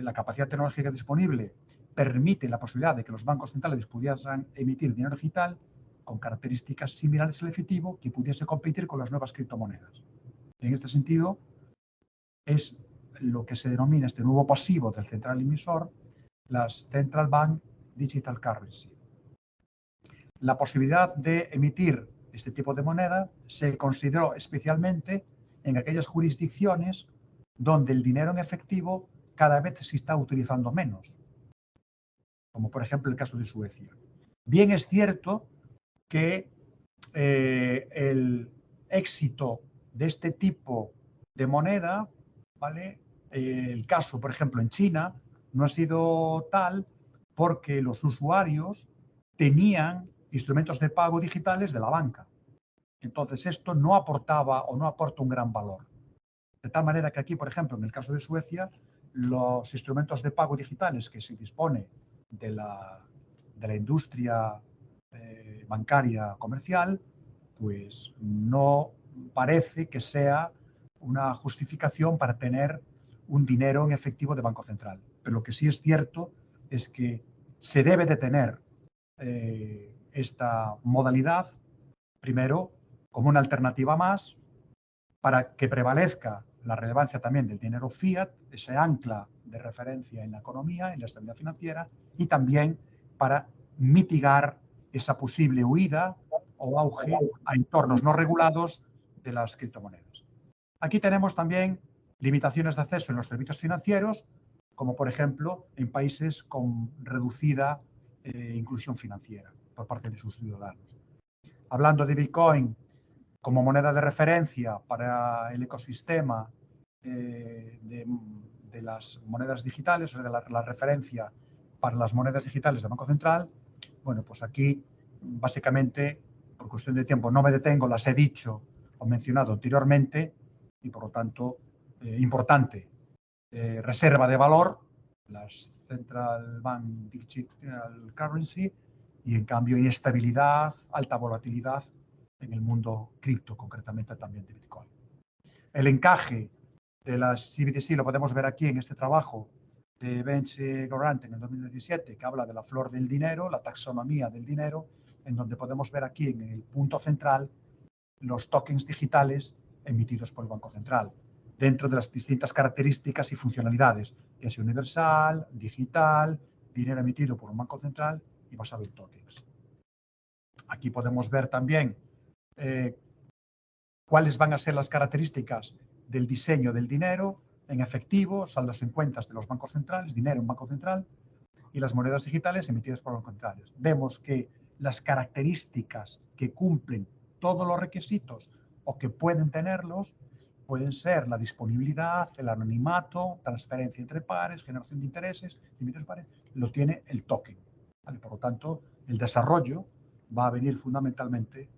la capacidad tecnológica disponible permite la posibilidad de que los bancos centrales pudieran emitir dinero digital con características similares al efectivo que pudiese competir con las nuevas criptomonedas. En este sentido, es lo que se denomina este nuevo pasivo del central emisor, las Central Bank Digital Currency. La posibilidad de emitir este tipo de moneda se consideró especialmente en aquellas jurisdicciones donde el dinero en efectivo cada vez se está utilizando menos, como por ejemplo el caso de Suecia. Bien es cierto que el éxito de este tipo de moneda, ¿vale? El caso, por ejemplo, en China no ha sido tal porque los usuarios tenían instrumentos de pago digitales de la banca. Entonces esto no aportaba o no aporta un gran valor. De tal manera que aquí, por ejemplo, en el caso de Suecia, los instrumentos de pago digitales que se dispone de la industria bancaria comercial, pues no parece que sea una justificación para tener un dinero en efectivo de Banco Central. Pero lo que sí es cierto es que se debe de tener esta modalidad, primero, como una alternativa más, para que prevalezca la relevancia también del dinero fiat, ese ancla de referencia en la economía, en la estabilidad financiera, y también para mitigar esa posible huida o auge a entornos no regulados de las criptomonedas. Aquí tenemos también limitaciones de acceso en los servicios financieros, como por ejemplo en países con reducida inclusión financiera por parte de sus ciudadanos. Hablando de Bitcoin como moneda de referencia para el ecosistema de las monedas digitales, o sea, de la referencia para las monedas digitales del Banco Central, bueno, pues aquí básicamente, por cuestión de tiempo, no me detengo, las he dicho o mencionado anteriormente, y por lo tanto, importante, reserva de valor, las Central Bank Digital Currency, y en cambio inestabilidad, alta volatilidad en el mundo cripto, concretamente también de Bitcoin. El encaje de las CBDC lo podemos ver aquí en este trabajo de Bench Grant en el 2017, que habla de la flor del dinero, la taxonomía del dinero, en donde podemos ver aquí en el punto central los tokens digitales emitidos por el Banco Central, dentro de las distintas características y funcionalidades, que es universal, digital, dinero emitido por un Banco Central y basado en tokens. Aquí podemos ver también cuáles van a ser las características del diseño del dinero en efectivo, saldos en cuentas de los bancos centrales, dinero en Banco Central, y las monedas digitales emitidas por los bancos centrales. Vemos que las características que cumplen todos los requisitos o que pueden tenerlos pueden ser la disponibilidad, el anonimato, transferencia entre pares, generación de intereses, límites pares, lo tiene el token. ¿Vale? Por lo tanto, el desarrollo va a venir fundamentalmente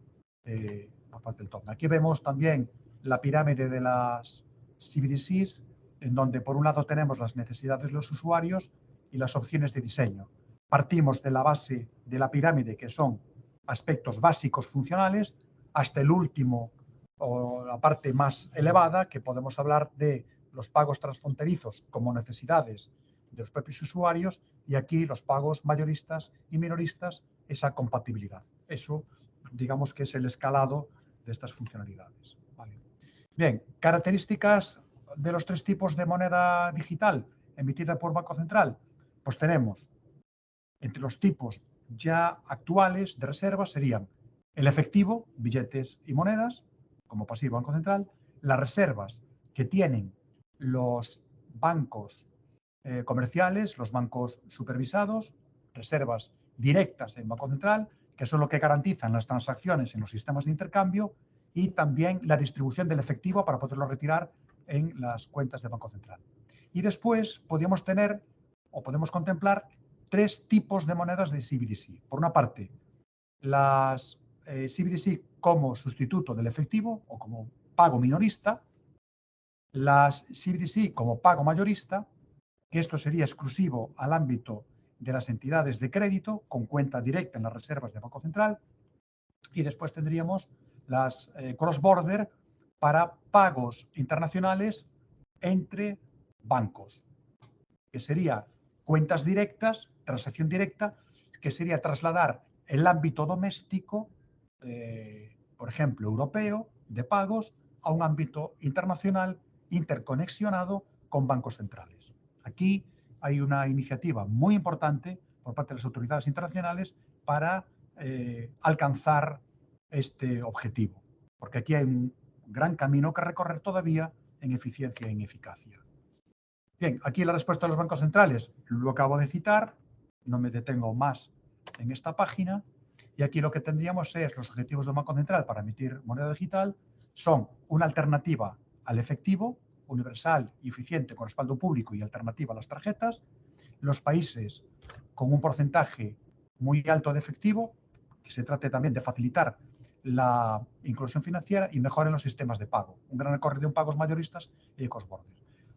por parte del token. Aquí vemos también la pirámide de las CBDCs, en donde por un lado tenemos las necesidades de los usuarios y las opciones de diseño. Partimos de la base de la pirámide, que son aspectos básicos funcionales, hasta el último o la parte más elevada, que podemos hablar de los pagos transfronterizos como necesidades de los propios usuarios, y aquí los pagos mayoristas y minoristas, esa compatibilidad. Eso, digamos que es el escalado de estas funcionalidades. Vale. Bien, características de los tres tipos de moneda digital emitida por Banco Central. Pues tenemos, entre los tipos ya actuales de reserva, serían el efectivo, billetes y monedas, como pasivo Banco Central, las reservas que tienen los bancos comerciales, los bancos supervisados, reservas directas en Banco Central, que son lo que garantizan las transacciones en los sistemas de intercambio, y también la distribución del efectivo para poderlo retirar en las cuentas de Banco Central. Y después podemos tener o podemos contemplar tres tipos de monedas de CBDC. Por una parte, las CBDC como sustituto del efectivo o como pago minorista, las CBDC como pago mayorista, que esto sería exclusivo al ámbito de las entidades de crédito con cuenta directa en las reservas de Banco Central, y después tendríamos las cross-border para pagos internacionales entre bancos, que sería cuentas directas, transacción directa, que sería trasladar el ámbito doméstico, por ejemplo, europeo, de pagos, a un ámbito internacional interconexionado con bancos centrales. Aquí hay una iniciativa muy importante por parte de las autoridades internacionales para alcanzar este objetivo, porque aquí hay un gran camino que recorrer todavía en eficiencia y en eficacia. Bien, aquí la respuesta de los bancos centrales lo acabo de citar, no me detengo más en esta página, y aquí lo que tendríamos es los objetivos del Banco Central para emitir moneda digital, son una alternativa al efectivo, universal y eficiente con respaldo público y alternativa a las tarjetas, los países con un porcentaje muy alto de efectivo, que se trate también de facilitar la inclusión financiera y mejoren los sistemas de pago, un gran recorrido en pagos mayoristas y cross-border.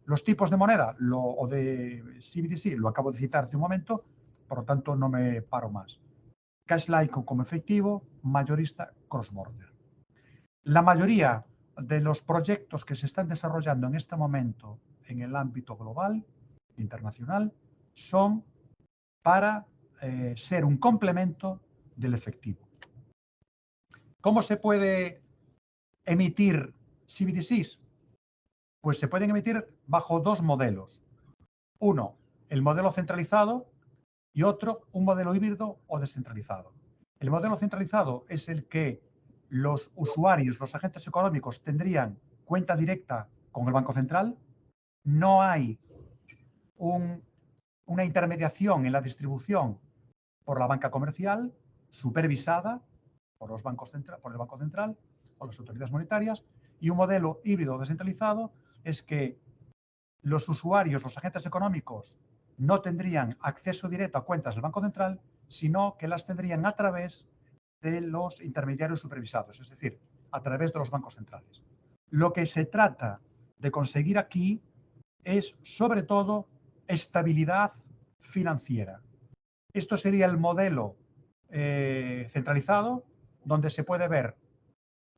Los tipos de moneda o de CBDC lo acabo de citar hace un momento, por lo tanto no me paro más. Cash-like como efectivo, mayorista, cross-border. La mayoría de los proyectos que se están desarrollando en este momento en el ámbito global, internacional, son para ser un complemento del efectivo. ¿Cómo se puede emitir CBDCs? Pues se pueden emitir bajo dos modelos. Uno, el modelo centralizado, y otro, un modelo híbrido o descentralizado. El modelo centralizado es el que los usuarios, los agentes económicos tendrían cuenta directa con el Banco Central. No hay una intermediación en la distribución por la banca comercial, supervisada por el Banco Central o las autoridades monetarias. Y un modelo híbrido descentralizado es que los usuarios, los agentes económicos, no tendrían acceso directo a cuentas del Banco Central, sino que las tendrían a través de los intermediarios supervisados, es decir, a través de los bancos centrales. Lo que se trata de conseguir aquí es, sobre todo, estabilidad financiera. Esto sería el modelo centralizado, donde se puede ver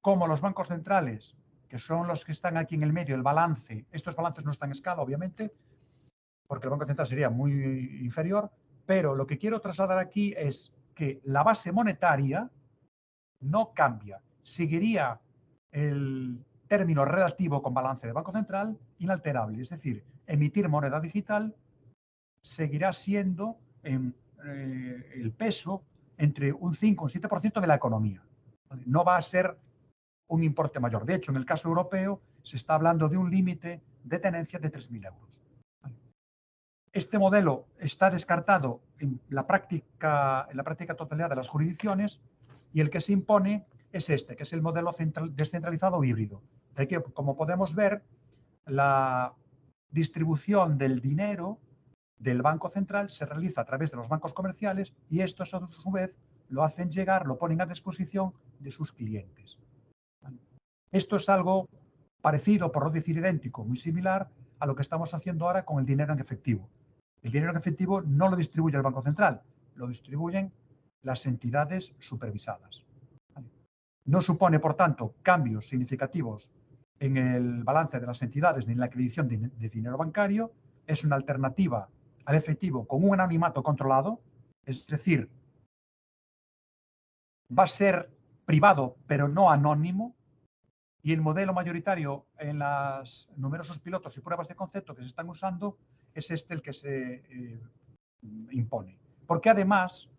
cómo los bancos centrales, que son los que están aquí en el medio, el balance, estos balances no están en escala, obviamente, porque el Banco Central sería muy inferior, pero lo que quiero trasladar aquí es que la base monetaria no cambia. Seguiría el término relativo con balance de Banco Central inalterable, es decir, emitir moneda digital seguirá siendo el peso entre un 5 y un 7% de la economía. No va a ser un importe mayor. De hecho, en el caso europeo se está hablando de un límite de tenencia de 3.000 euros. Este modelo está descartado en la práctica totalidad de las jurisdicciones, y el que se impone es este, que es el modelo descentralizado híbrido. De que, como podemos ver, la distribución del dinero del Banco Central se realiza a través de los bancos comerciales, y estos a su vez lo hacen llegar, lo ponen a disposición de sus clientes. Esto es algo parecido, por no decir idéntico, muy similar a lo que estamos haciendo ahora con el dinero en efectivo. El dinero en efectivo no lo distribuye el Banco Central, lo distribuyen las entidades supervisadas. No supone, por tanto, cambios significativos en el balance de las entidades ni en la adquisición de dinero bancario. Es una alternativa al efectivo con un anonimato controlado, es decir, va a ser privado pero no anónimo, y el modelo mayoritario en los numerosos pilotos y pruebas de concepto que se están usando es este el que se impone. Porque además,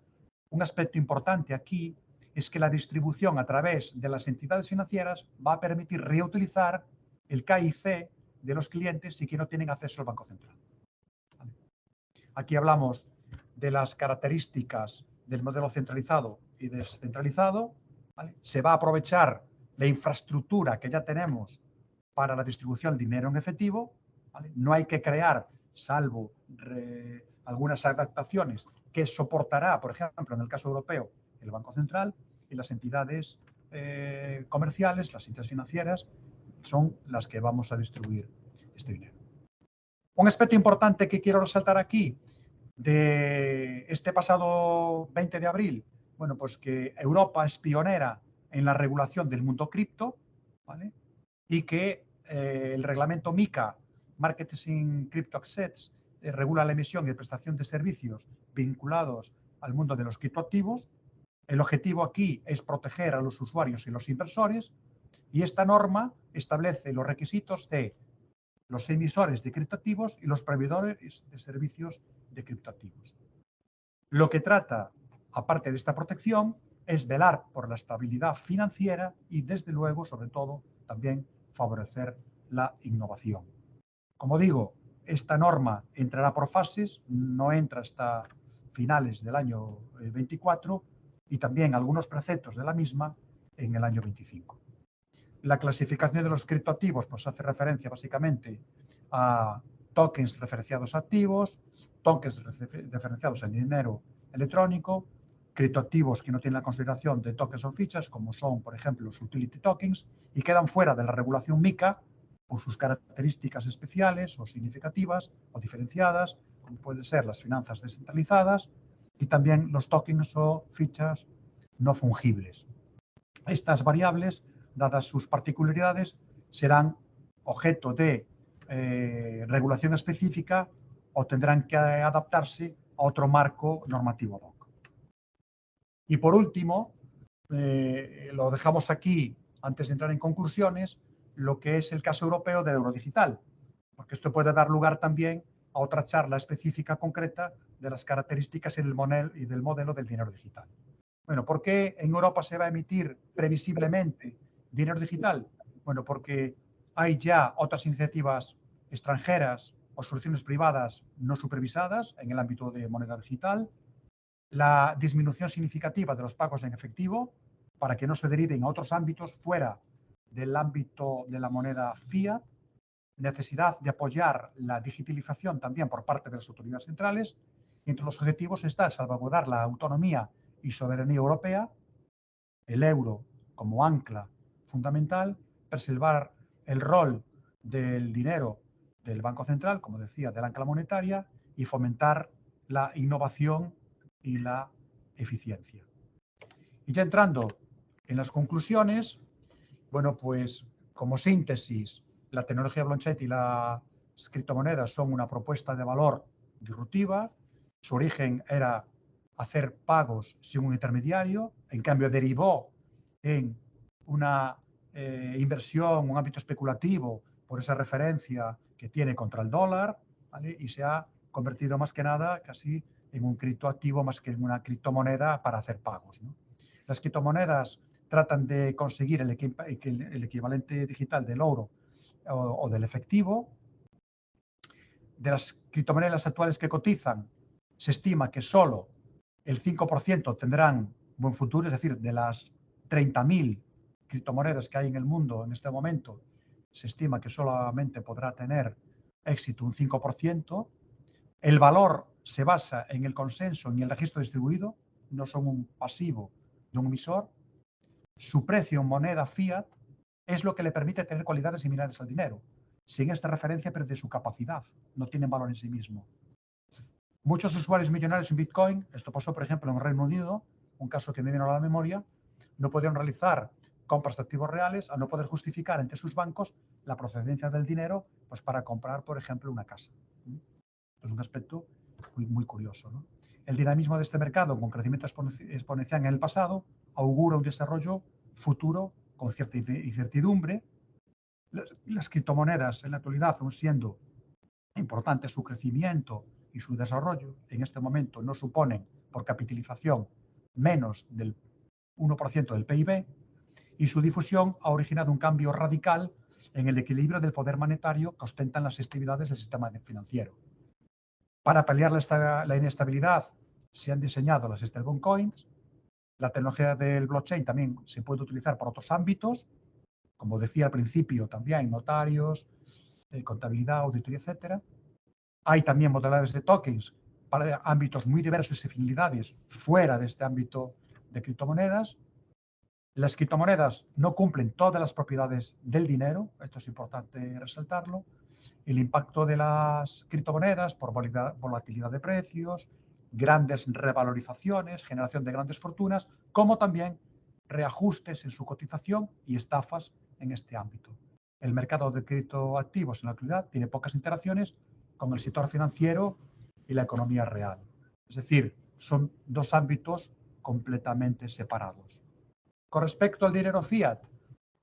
un aspecto importante aquí es que la distribución a través de las entidades financieras va a permitir reutilizar el KIC de los clientes si que no tienen acceso al Banco Central. ¿Vale? Aquí hablamos de las características del modelo centralizado y descentralizado. ¿Vale? Se va a aprovechar la infraestructura que ya tenemos para la distribución de dinero en efectivo. ¿Vale? No hay que crear, salvo algunas adaptaciones que soportará, por ejemplo, en el caso europeo, el Banco Central, y las entidades comerciales, las entidades financieras, son las que vamos a distribuir este dinero. Un aspecto importante que quiero resaltar aquí de este pasado 20 de abril, bueno, pues que Europa es pionera en la regulación del mundo cripto, ¿vale? Y que el reglamento MiCA, Markets in Crypto Assets, regula la emisión y prestación de servicios vinculados al mundo de los criptoactivos. El objetivo aquí es proteger a los usuarios y los inversores, y esta norma establece los requisitos de los emisores de criptoactivos y los proveedores de servicios de criptoactivos. Lo que trata, aparte de esta protección, es velar por la estabilidad financiera y, desde luego, sobre todo, también favorecer la innovación. Como digo, esta norma entrará por fases, no entra hasta finales del año 24 y también algunos preceptos de la misma en el año 25. La clasificación de los criptoactivos pues hace referencia básicamente a tokens referenciados a activos, tokens referenciados en dinero electrónico, criptoactivos que no tienen la consideración de tokens o fichas, como son, por ejemplo, los utility tokens, y quedan fuera de la regulación MiCA por sus características especiales o significativas o diferenciadas, como pueden ser las finanzas descentralizadas, y también los tokens o fichas no fungibles. Estas variables, dadas sus particularidades, serán objeto de regulación específica o tendrán que adaptarse a otro marco normativo ad hoc. Y por último, lo dejamos aquí antes de entrar en conclusiones, lo que es el caso europeo del euro digital, porque esto puede dar lugar también a otra charla específica concreta de las características y del modelo del dinero digital. Bueno, ¿por qué en Europa se va a emitir previsiblemente dinero digital? Bueno, porque hay ya otras iniciativas extranjeras o soluciones privadas no supervisadas en el ámbito de moneda digital, la disminución significativa de los pagos en efectivo para que no se deriven a otros ámbitos fuera del ámbito de la moneda fiat, necesidad de apoyar la digitalización también por parte de las autoridades centrales, y entre los objetivos está salvaguardar la autonomía y soberanía europea, el euro como ancla fundamental, preservar el rol del dinero del Banco Central, como decía, del ancla monetaria, y fomentar la innovación y la eficiencia. Y ya entrando en las conclusiones, bueno, pues como síntesis, la tecnología blockchain y las criptomonedas son una propuesta de valor disruptiva. Su origen era hacer pagos sin un intermediario, en cambio derivó en una inversión, un ámbito especulativo por esa referencia que tiene contra el dólar, ¿vale? Y se ha convertido más que nada casi en un criptoactivo más que en una criptomoneda para hacer pagos, ¿no? Las criptomonedas tratan de conseguir el equivalente digital del oro o del efectivo. De las criptomonedas actuales que cotizan, se estima que solo el 5% tendrán buen futuro, es decir, de las 30.000 criptomonedas que hay en el mundo en este momento, se estima que solamente podrá tener éxito un 5%. El valor se basa en el consenso y en el registro distribuido, no son un pasivo de un emisor. Su precio en moneda fiat es lo que le permite tener cualidades similares al dinero. Sin esta referencia pierde su capacidad, no tienen valor en sí mismo. Muchos usuarios millonarios en Bitcoin, esto pasó por ejemplo en el Reino Unido, un caso que me viene a la memoria, no podían realizar compras de activos reales al no poder justificar ante sus bancos la procedencia del dinero pues para comprar, por ejemplo, una casa. Es un aspecto muy curioso, ¿no? El dinamismo de este mercado, con crecimiento exponencial en el pasado, augura un desarrollo futuro con cierta incertidumbre. Las criptomonedas en la actualidad, aun siendo importante su crecimiento y su desarrollo, en este momento no suponen por capitalización menos del 1% del PIB, y su difusión ha originado un cambio radical en el equilibrio del poder monetario que ostentan las actividades del sistema financiero. Para paliar la inestabilidad se han diseñado las stablecoins. La tecnología del blockchain también se puede utilizar por otros ámbitos, como decía al principio, también notarios, contabilidad, auditoría, etc. Hay también modalidades de tokens para ámbitos muy diversos y finalidades fuera de este ámbito de criptomonedas. Las criptomonedas no cumplen todas las propiedades del dinero, esto es importante resaltarlo. El impacto de las criptomonedas por volatilidad de precios, grandes revalorizaciones, generación de grandes fortunas, como también reajustes en su cotización y estafas en este ámbito. El mercado de criptoactivos en la actualidad tiene pocas interacciones con el sector financiero y la economía real. Es decir, son dos ámbitos completamente separados. Con respecto al dinero fiat,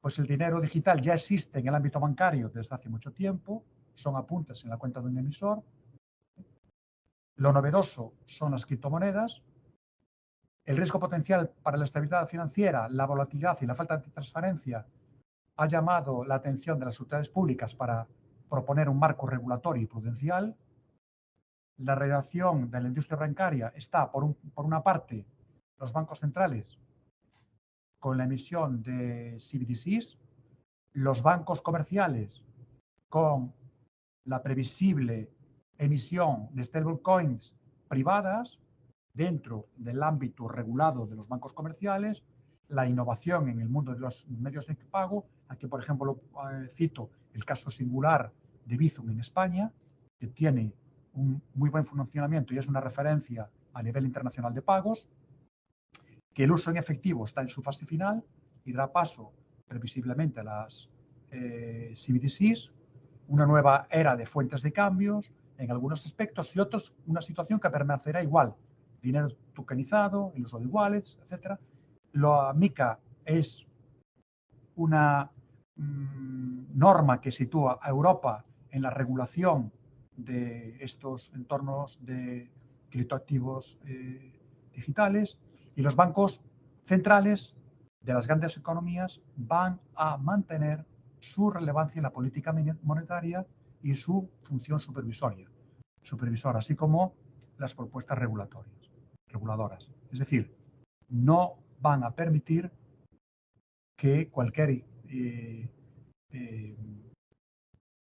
pues el dinero digital ya existe en el ámbito bancario desde hace mucho tiempo, son apuntes en la cuenta de un emisor. Lo novedoso son las criptomonedas. El riesgo potencial para la estabilidad financiera, la volatilidad y la falta de transparencia ha llamado la atención de las autoridades públicas para proponer un marco regulatorio y prudencial. La regulación de la industria bancaria está, por una parte, los bancos centrales con la emisión de CBDCs, los bancos comerciales con la previsible emisión de stablecoins privadas dentro del ámbito regulado de los bancos comerciales, la innovación en el mundo de los medios de pago. Aquí, por ejemplo, cito el caso singular de Bizum en España, que tiene un muy buen funcionamiento y es una referencia a nivel internacional de pagos, que el uso en efectivo está en su fase final y dará paso previsiblemente a las CBDCs, una nueva era de fuentes de cambios en algunos aspectos y otros una situación que permanecerá igual, dinero tokenizado, el uso de wallets, etc. La MiCA es una norma que sitúa a Europa en la regulación de estos entornos de criptoactivos digitales, y los bancos centrales de las grandes economías van a mantener su relevancia en la política monetaria y su función supervisora, así como las propuestas reguladoras. Es decir, no van a permitir que cualquier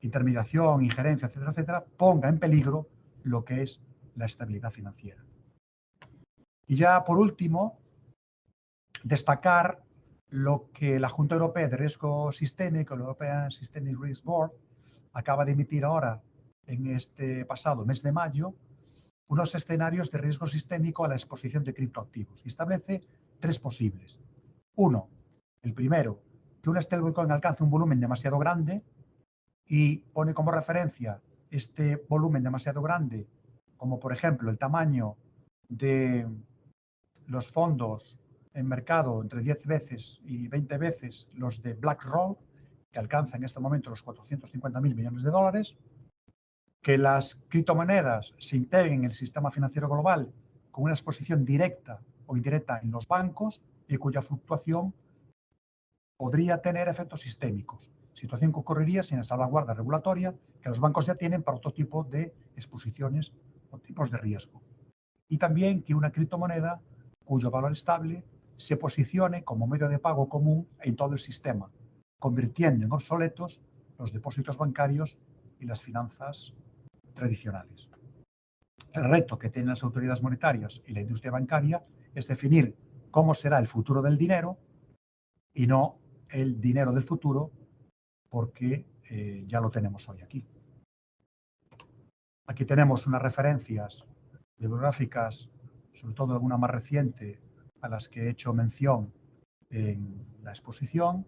intermediación, injerencia, etcétera, etcétera, ponga en peligro lo que es la estabilidad financiera. Y ya por último, destacar lo que la Junta Europea de Riesgo Sistémico, el European Systemic Risk Board, acaba de emitir ahora en este pasado mes de mayo, unos escenarios de riesgo sistémico a la exposición de criptoactivos y establece tres posibles. Uno, el primero, que una stablecoin alcance un volumen demasiado grande y pone como referencia este volumen demasiado grande, como por ejemplo el tamaño de los fondos en mercado entre 10 veces y 20 veces los de BlackRock, que alcanza en este momento los 450.000 millones de dólares, que las criptomonedas se integren en el sistema financiero global con una exposición directa o indirecta en los bancos y cuya fluctuación podría tener efectos sistémicos, situación que ocurriría sin la salvaguarda regulatoria que los bancos ya tienen para otro tipo de exposiciones o tipos de riesgo. Y también que una criptomoneda cuyo valor estable se posicione como medio de pago común en todo el sistema, convirtiendo en obsoletos los depósitos bancarios y las finanzas tradicionales. El reto que tienen las autoridades monetarias y la industria bancaria es definir cómo será el futuro del dinero y no el dinero del futuro, porque ya lo tenemos hoy aquí. Aquí tenemos unas referencias bibliográficas, sobre todo alguna más reciente, a las que he hecho mención en la exposición.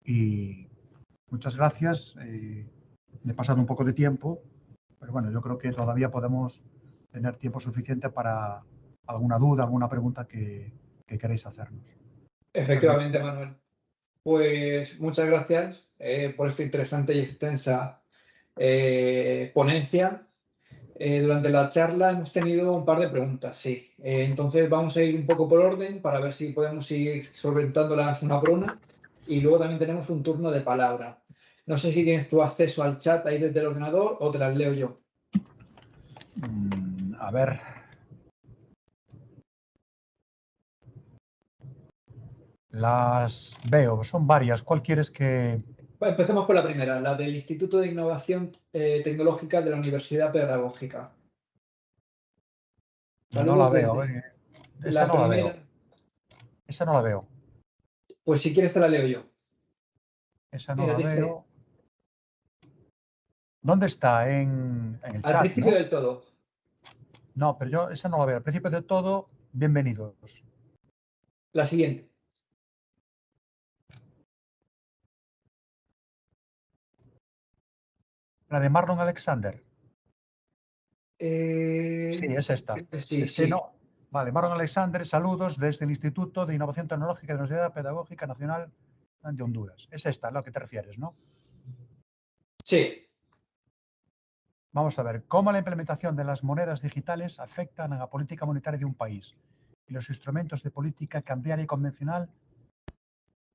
Y muchas gracias. Me he pasado un poco de tiempo, pero bueno, yo creo que todavía podemos tener tiempo suficiente para alguna duda, alguna pregunta que queréis hacernos. Efectivamente, Manuel. Pues muchas gracias por esta interesante y extensa ponencia. Durante la charla hemos tenido un par de preguntas, sí. Entonces vamos a ir un poco por orden para ver si podemos ir solventándolas una por una. Y luego también tenemos un turno de palabra. No sé si tienes tu acceso al chat ahí desde el ordenador o te las leo yo. A ver. Las veo, son varias. ¿Cuál quieres que...? Empecemos por la primera, la del Instituto de Innovación Tecnológica de la Universidad Pedagógica. No la Saludos veo. desde Esa la no la primera. veo. Esa no la veo. Pues si quieres te la leo yo. Esa no Mira, la dice, veo. ¿Dónde está? En el al chat, principio ¿no? del todo. No, pero yo esa no la veo. Al principio de todo, bienvenidos. La siguiente. La de Marlon Alexander. Sí, es esta. Sí. No. Vale, Maron Alexander, saludos desde el Instituto de Innovación Tecnológica de la Universidad Pedagógica Nacional de Honduras. Es esta a lo que te refieres, ¿no? Sí. Vamos a ver, cómo la implementación de las monedas digitales afectan a la política monetaria de un país y los instrumentos de política cambiaria y convencional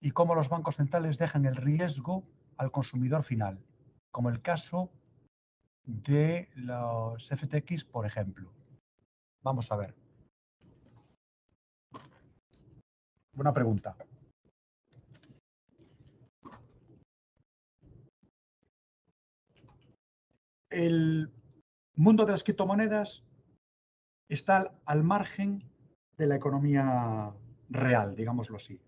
y cómo los bancos centrales dejan el riesgo al consumidor final, como el caso de los FTX, por ejemplo. Vamos a ver. Buena pregunta. El mundo de las criptomonedas está al margen de la economía real, digámoslo así.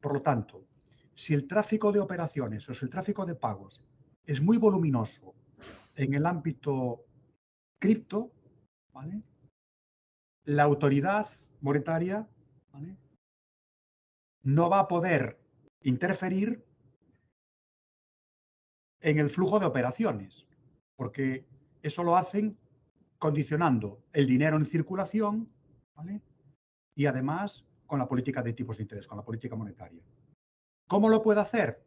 Por lo tanto, si el tráfico de operaciones o si el tráfico de pagos es muy voluminoso en el ámbito cripto, ¿vale?, la autoridad monetaria, ¿vale?, no va a poder interferir en el flujo de operaciones, porque eso lo hacen condicionando el dinero en circulación, ¿vale?, y además con la política de tipos de interés, con la política monetaria. ¿Cómo lo puede hacer?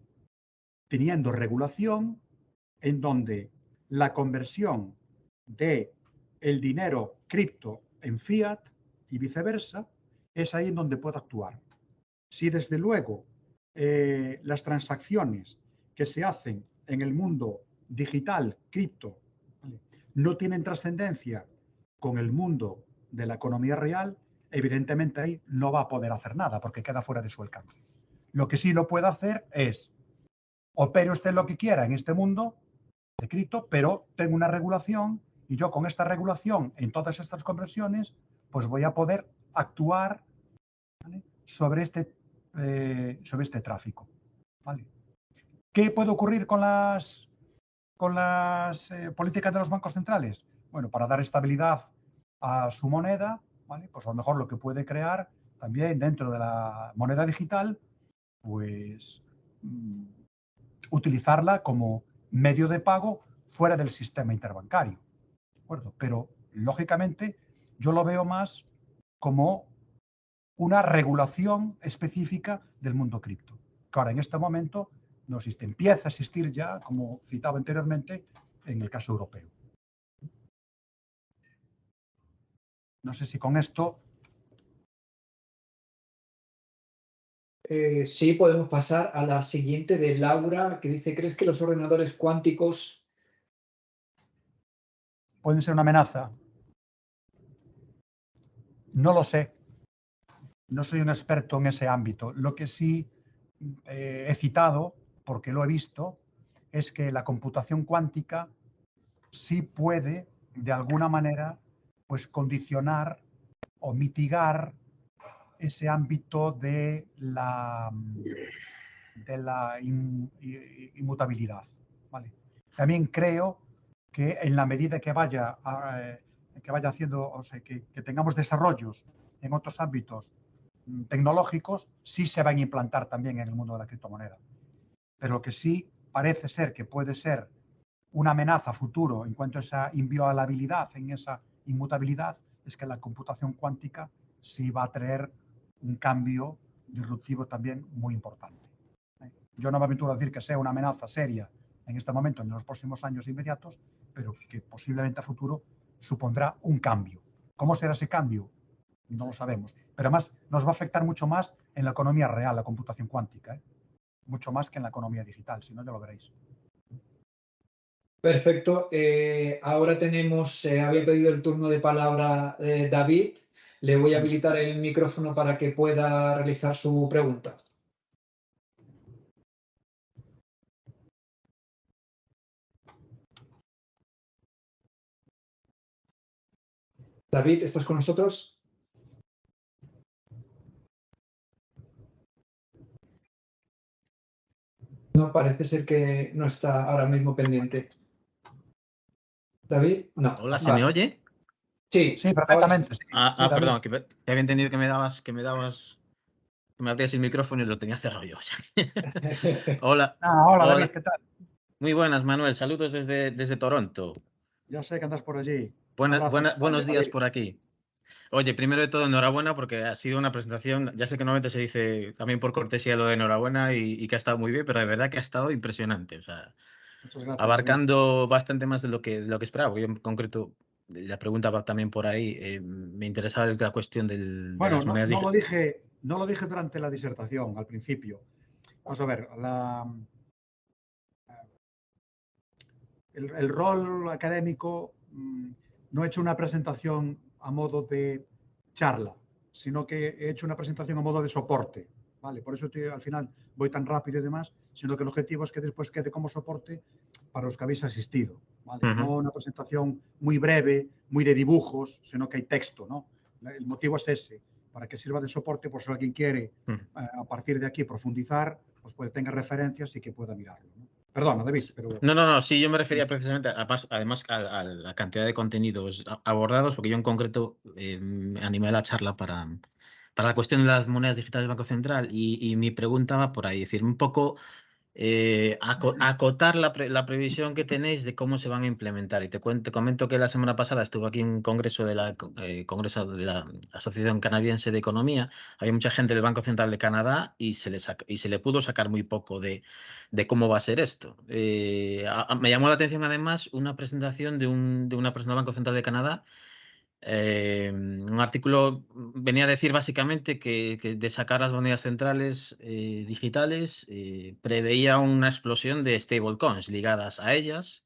Teniendo regulación en donde la conversión de el dinero cripto en fiat y viceversa es ahí en donde puede actuar. Si desde luego las transacciones que se hacen en el mundo digital, cripto, ¿vale?, no tienen trascendencia con el mundo de la economía real, evidentemente ahí no va a poder hacer nada porque queda fuera de su alcance. Lo que sí lo puede hacer es, opere usted lo que quiera en este mundo de cripto, pero tengo una regulación y yo con esta regulación en todas estas conversiones, pues voy a poder actuar, ¿vale?, sobre este tráfico, ¿vale? ¿Qué puede ocurrir con las políticas de los bancos centrales? Bueno, para dar estabilidad a su moneda, ¿vale?, pues a lo mejor lo que puede crear también dentro de la moneda digital, pues utilizarla como medio de pago fuera del sistema interbancario, ¿de acuerdo? Pero, lógicamente, yo lo veo más como una regulación específica del mundo cripto, que ahora en este momento no existe. Empieza a existir ya, como citaba anteriormente, en el caso europeo. No sé si con esto... Sí, podemos pasar a la siguiente de Laura, que dice, ¿crees que los ordenadores cuánticos pueden ser una amenaza? No lo sé. No soy un experto en ese ámbito. Lo que sí he citado, porque lo he visto, es que la computación cuántica sí puede, de alguna manera, pues condicionar o mitigar ese ámbito de la inmutabilidad, ¿vale? También creo que en la medida que vaya haciendo, o sea, que tengamos desarrollos en otros ámbitos tecnológicos, sí se van a implantar también en el mundo de la criptomoneda. Pero lo que sí parece ser que puede ser una amenaza a futuro en cuanto a esa inviolabilidad, en esa inmutabilidad, es que la computación cuántica sí va a traer un cambio disruptivo también muy importante. Yo no me aventuro a decir que sea una amenaza seria en este momento, en los próximos años inmediatos, pero que posiblemente a futuro supondrá un cambio. ¿Cómo será ese cambio? No lo sabemos. Pero además nos va a afectar mucho más en la economía real, la computación cuántica, mucho más que en la economía digital, si no ya lo veréis. Perfecto. Ahora tenemos, había pedido el turno de palabra David. Le voy a habilitar el micrófono para que pueda realizar su pregunta. David, ¿estás con nosotros? No, parece ser que no está ahora mismo pendiente. David, no. Hola, ¿se me oye? Sí, sí, perfectamente. Sí, perdón, que había entendido que me abrías el micrófono y lo tenía cerrado yo. Hola. Hola, David, ¿qué tal? Muy buenas, Manuel. Saludos desde Toronto. Ya sé que andas por allí. Buenos días David. por aquí. Oye, primero de todo, enhorabuena porque ha sido una presentación, ya sé que normalmente se dice también por cortesía lo de enhorabuena y que ha estado muy bien, pero de verdad que ha estado impresionante. O sea, Muchas gracias, David. abarcando bastante más de lo que esperaba. Yo en concreto, la pregunta va también por ahí, me interesaba la cuestión de Bueno, las monedas no lo dije durante la disertación, al principio. Vamos a ver, el rol académico, no he hecho una presentación a modo de charla, sino que he hecho una presentación a modo de soporte, ¿vale? Por eso al final voy tan rápido y demás, sino que el objetivo es que después quede como soporte para los que habéis asistido, ¿vale? Ujú. No una presentación muy breve, muy de dibujos, sino que hay texto, ¿no? El motivo es ese, para que sirva de soporte por si alguien quiere a partir de aquí profundizar, pues que tenga referencias y que pueda mirarlo, ¿no? Perdona, David, pero... No, sí, yo me refería precisamente, además a la cantidad de contenidos abordados, porque yo en concreto me animé a la charla para la cuestión de las monedas digitales del Banco Central y mi pregunta va por ahí, es decir, un poco acotar la previsión que tenéis de cómo se van a implementar. Y te comento que la semana pasada estuve aquí en un congreso de la Asociación Canadiense de Economía. Había mucha gente del Banco Central de Canadá y se le pudo sacar muy poco de cómo va a ser esto. Me llamó la atención además una presentación de una persona del Banco Central de Canadá. Un artículo venía a decir básicamente que de sacar las monedas centrales digitales preveía una explosión de stablecoins ligadas a ellas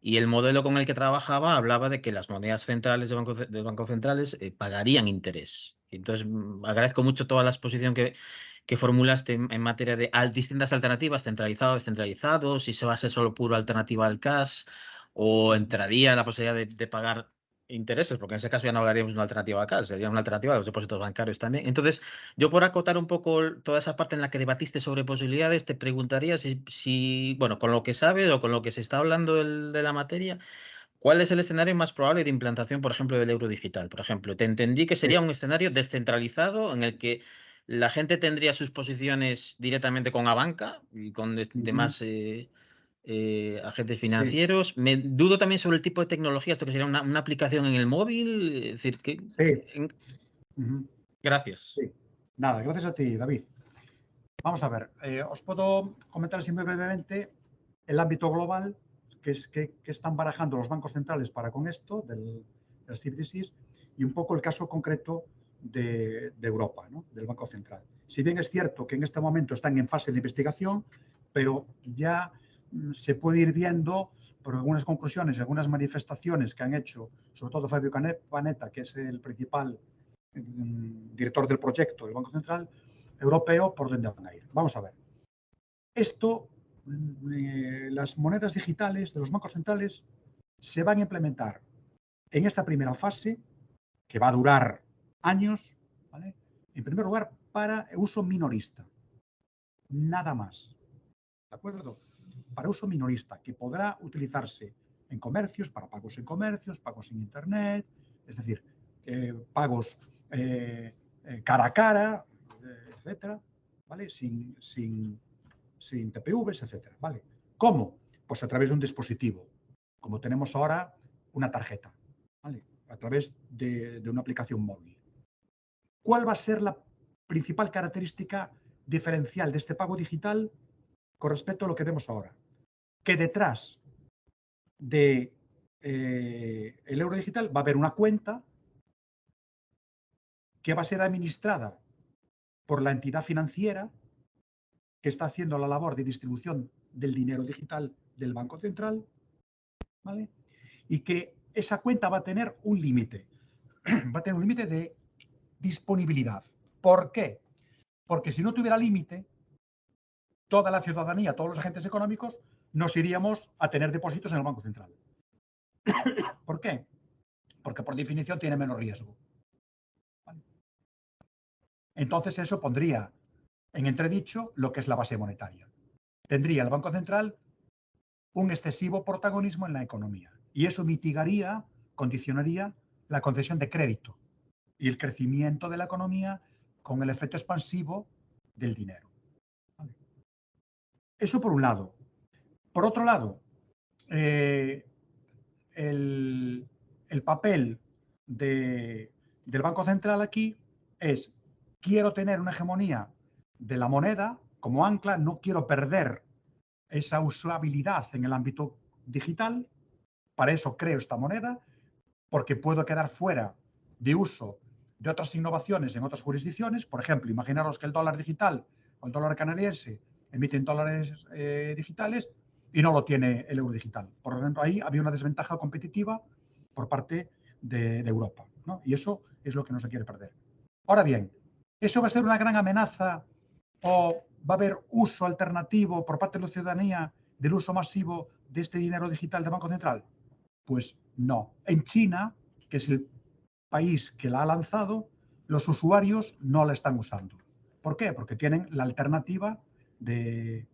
y el modelo con el que trabajaba hablaba de que las monedas centrales de bancos centrales pagarían interés. Entonces, agradezco mucho toda la exposición que formulaste en materia de distintas alternativas, centralizado, descentralizado, si se va a ser solo puro alternativa al cash o entraría la posibilidad de pagar intereses, porque en ese caso ya no hablaríamos de una alternativa al cash, sería una alternativa a los depósitos bancarios también. Entonces, yo por acotar un poco toda esa parte en la que debatiste sobre posibilidades, te preguntaría si bueno, con lo que sabes o con lo que se está hablando de la materia, ¿cuál es el escenario más probable de implantación, por ejemplo, del euro digital? Por ejemplo, te entendí que sería un escenario descentralizado en el que la gente tendría sus posiciones directamente con Abanca y con demás agentes Sí, financieros. Me dudo también sobre el tipo de tecnología, esto que sería una aplicación en el móvil. Es decir, que... sí. Gracias. Sí. Nada, gracias a ti, David. Vamos a ver, os puedo comentar así muy brevemente el ámbito global que están barajando los bancos centrales para con esto del CBDCs y un poco el caso concreto de Europa, ¿no? Del Banco Central. Si bien es cierto que en este momento están en fase de investigación, pero ya se puede ir viendo por algunas conclusiones y algunas manifestaciones que han hecho, sobre todo Fabio Panetta, que es el principal director del proyecto del Banco Central Europeo, por dónde van a ir. Vamos a ver. Esto, las monedas digitales de los bancos centrales se van a implementar en esta primera fase, que va a durar años, ¿vale? En primer lugar, para uso minorista. Nada más. ¿De acuerdo? Para uso minorista, que podrá utilizarse en comercios, para pagos en comercios, pagos en Internet, es decir, pagos cara a cara, etcétera, ¿vale? Sin TPVs, etcétera, ¿vale? ¿Cómo? Pues a través de un dispositivo, como tenemos ahora una tarjeta, ¿vale? A través de una aplicación móvil. ¿Cuál va a ser la principal característica diferencial de este pago digital con respecto a lo que vemos ahora? Que detrás de el euro digital va a haber una cuenta que va a ser administrada por la entidad financiera que está haciendo la labor de distribución del dinero digital del Banco Central, ¿vale? Y que esa cuenta va a tener un límite, va a tener un límite de disponibilidad. ¿Por qué? Porque si no tuviera límite, toda la ciudadanía, todos los agentes económicos, nos iríamos a tener depósitos en el Banco Central. ¿Por qué? Porque por definición tiene menos riesgo. ¿Vale? Entonces eso pondría en entredicho lo que es la base monetaria. Tendría el Banco Central un excesivo protagonismo en la economía y eso mitigaría, condicionaría la concesión de crédito y el crecimiento de la economía con el efecto expansivo del dinero. ¿Vale? Eso por un lado. Por otro lado, el papel del Banco Central aquí es: quiero tener una hegemonía de la moneda como ancla, no quiero perder esa usabilidad en el ámbito digital, para eso creo esta moneda, porque puedo quedar fuera de uso de otras innovaciones en otras jurisdicciones. Por ejemplo, imaginaros que el dólar digital o el dólar canadiense emiten dólares digitales y no lo tiene el euro digital. Por lo tanto, ahí había una desventaja competitiva por parte de Europa, ¿no? Y eso es lo que no se quiere perder. Ahora bien, ¿eso va a ser una gran amenaza o va a haber uso alternativo por parte de la ciudadanía del uso masivo de este dinero digital del Banco Central? Pues no. En China, que es el país que la ha lanzado, los usuarios no la están usando. ¿Por qué? Porque tienen la alternativa de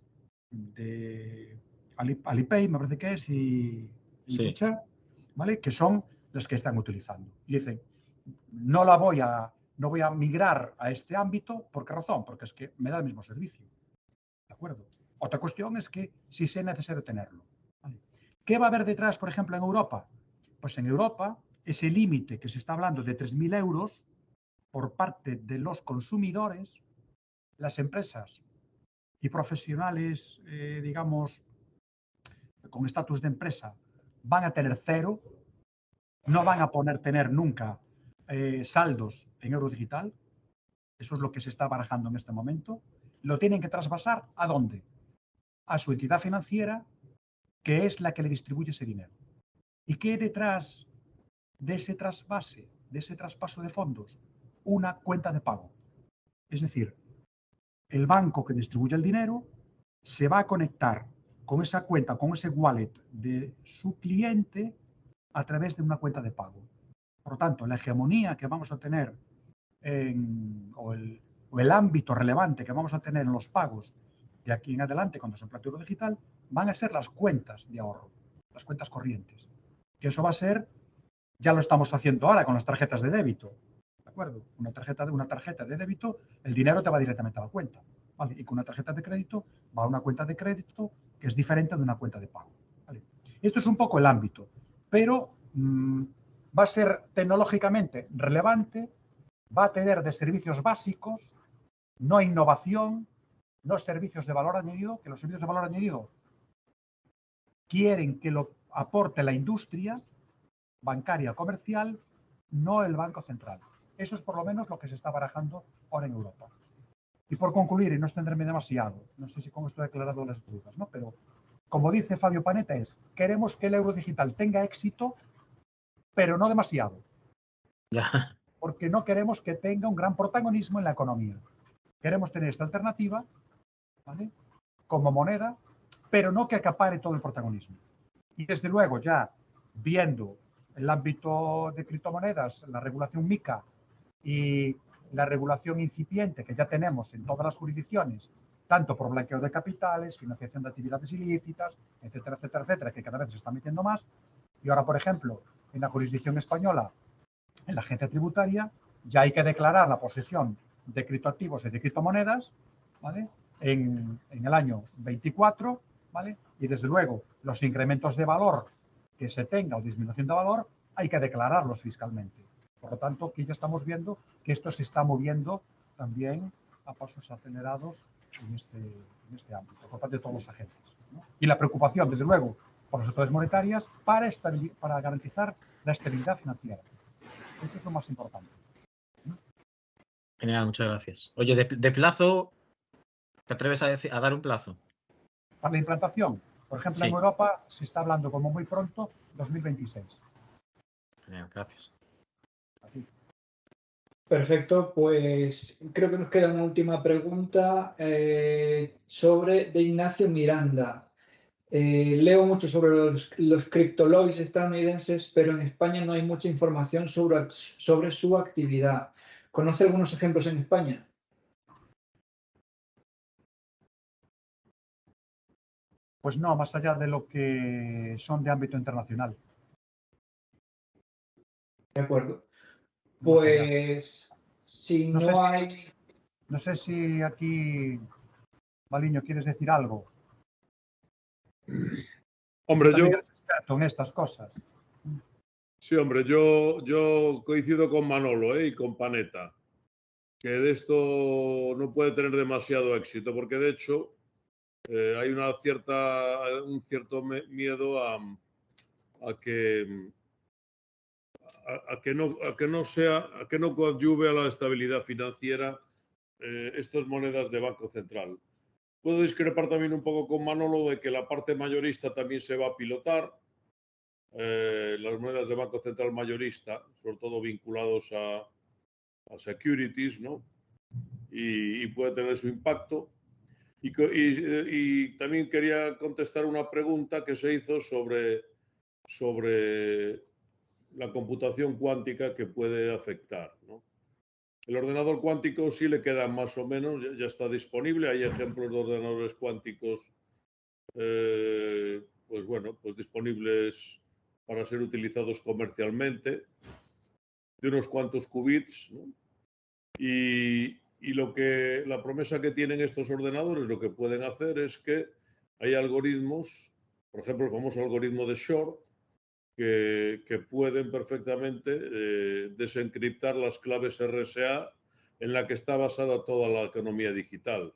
Alipay, me parece que es, y WeChat, ¿vale? Que son las que están utilizando. Y dicen, no voy a migrar a este ámbito. ¿Por qué razón? Porque es que me da el mismo servicio. ¿De acuerdo? Otra cuestión es que sí sea necesario tenerlo. ¿Vale? ¿Qué va a haber detrás, por ejemplo, en Europa? Pues en Europa, ese límite que se está hablando de 3.000 euros por parte de los consumidores, las empresas y profesionales, digamos, con estatus de empresa, van a tener cero, no van a tener nunca saldos en euro digital. Eso es lo que se está barajando en este momento. Lo tienen que trasvasar ¿a dónde? A su entidad financiera, que es la que le distribuye ese dinero. ¿Y qué hay detrás de ese trasvase, de ese traspaso de fondos? Una cuenta de pago. Es decir, el banco que distribuye el dinero se va a conectar con esa cuenta, con ese wallet de su cliente a través de una cuenta de pago. Por lo tanto, la hegemonía que vamos a tener o el ámbito relevante que vamos a tener en los pagos de aquí en adelante cuando se emplee euro digital van a ser las cuentas de ahorro, las cuentas corrientes. Que eso va a ser, ya lo estamos haciendo ahora con las tarjetas de débito. ¿De acuerdo? Una tarjeta de débito, el dinero te va directamente a la cuenta. ¿Vale? Y con una tarjeta de crédito va a una cuenta de crédito que es diferente de una cuenta de pago. ¿Vale? Esto es un poco el ámbito, pero va a ser tecnológicamente relevante, va a tener de servicios básicos, no innovación, no servicios de valor añadido, que los servicios de valor añadido quieren que lo aporte la industria bancaria comercial, no el Banco Central. Eso es por lo menos lo que se está barajando ahora en Europa. Y por concluir, y no extenderme demasiado, no sé si con esto he aclarado las dudas, ¿no? Pero como dice Fabio Panetta, queremos que el euro digital tenga éxito, pero no demasiado. Ya. Porque no queremos que tenga un gran protagonismo en la economía. Queremos tener esta alternativa, ¿vale?, como moneda, pero no que acapare todo el protagonismo. Y desde luego, ya viendo el ámbito de criptomonedas, la regulación MiCA y la regulación incipiente que ya tenemos en todas las jurisdicciones, tanto por blanqueo de capitales, financiación de actividades ilícitas, etcétera, etcétera, etcétera, que cada vez se está metiendo más. Y ahora, por ejemplo, en la jurisdicción española, en la agencia tributaria, ya hay que declarar la posesión de criptoactivos y de criptomonedas, ¿vale?, en el año 24, ¿vale? Y desde luego, los incrementos de valor que se tenga o disminución de valor, hay que declararlos fiscalmente. Por lo tanto, aquí ya estamos viendo que esto se está moviendo también a pasos acelerados en este ámbito, por parte de todos los agentes, ¿no? Y la preocupación, desde luego, por las autoridades monetarias para garantizar la estabilidad financiera. Esto es lo más importante. Genial, muchas gracias. Oye, de plazo, ¿te atreves a dar un plazo? Para la implantación, por ejemplo, Sí. en Europa se está hablando como muy pronto 2026. Genial, gracias. Así. Perfecto, pues creo que nos queda una última pregunta de Ignacio Miranda. Leo mucho sobre los criptolobbies estadounidenses, pero en España no hay mucha información sobre su actividad. ¿Conoce algunos ejemplos en España? Pues no, más allá de lo que son de ámbito internacional. De acuerdo. No más allá. Pues si No no, sé si- hay... No sé si aquí, Baliño, quieres decir algo. Hombre, yo, También eres experto en estas cosas. Sí, hombre, yo coincido con Manolo y con Panetta, que de esto no puede tener demasiado éxito, porque de hecho hay un cierto miedo a que no coadyuve a la estabilidad financiera estas monedas de Banco Central. Puedo discrepar también un poco con Manolo de que la parte mayorista también se va a pilotar. Las monedas de Banco Central mayorista, sobre todo vinculados a securities, ¿no? Y puede tener su impacto. Y también quería contestar una pregunta que se hizo sobre la computación cuántica que puede afectar, ¿no? El ordenador cuántico sí le queda más o menos, ya está disponible. Hay ejemplos de ordenadores cuánticos, pues bueno, pues disponibles para ser utilizados comercialmente, de unos cuantos qubits, ¿no? Y la promesa que tienen estos ordenadores, lo que pueden hacer es que hay algoritmos, por ejemplo, el famoso algoritmo de Shor, que pueden perfectamente desencriptar las claves RSA en la que está basada toda la economía digital.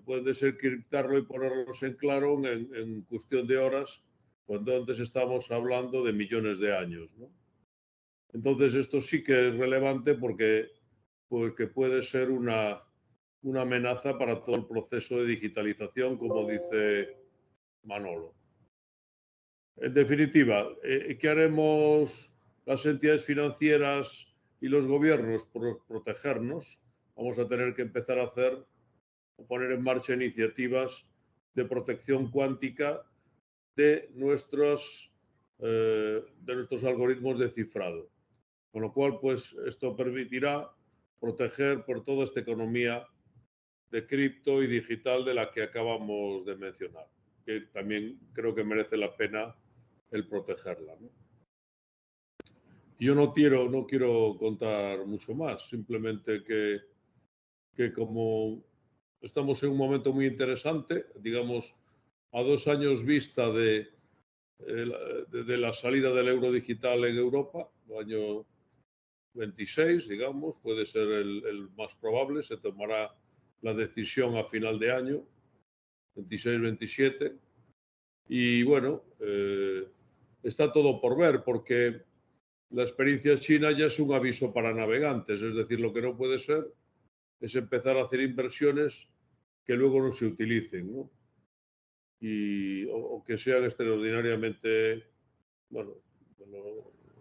Pueden desencriptarlo y ponerlos en claro en cuestión de horas, cuando antes estamos hablando de millones de años, ¿no? Entonces, esto sí que es relevante porque puede ser una amenaza para todo el proceso de digitalización, como dice Manolo. En definitiva, ¿qué haremos las entidades financieras y los gobiernos por protegernos? Vamos a tener que empezar a poner en marcha iniciativas de protección cuántica de nuestros algoritmos de cifrado. Con lo cual, pues esto permitirá proteger por toda esta economía de cripto y digital de la que acabamos de mencionar, que también creo que merece la pena el protegerla, ¿no? Yo no quiero contar mucho más, simplemente que como estamos en un momento muy interesante, digamos, a 2 años vista de la salida del euro digital en Europa, el año 26, digamos, puede ser el más probable, se tomará la decisión a final de año, 26-27, y bueno, está todo por ver, porque la experiencia china ya es un aviso para navegantes, es decir, lo que no puede ser es empezar a hacer inversiones que luego no se utilicen, ¿no? O que sean extraordinariamente, bueno,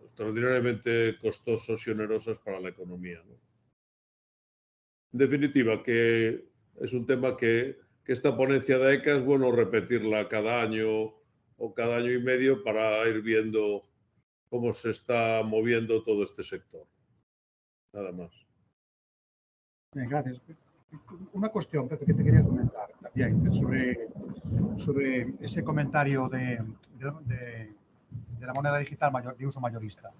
extraordinariamente costosas y onerosas para la economía, ¿no? En definitiva, que es un tema que esta ponencia de ECA es bueno repetirla cada año o cada año y medio para ir viendo cómo se está moviendo todo este sector. Nada más. Bien, gracias. Una cuestión, Pepe, que te quería comentar también sobre ese comentario de la moneda digital de uso mayorista.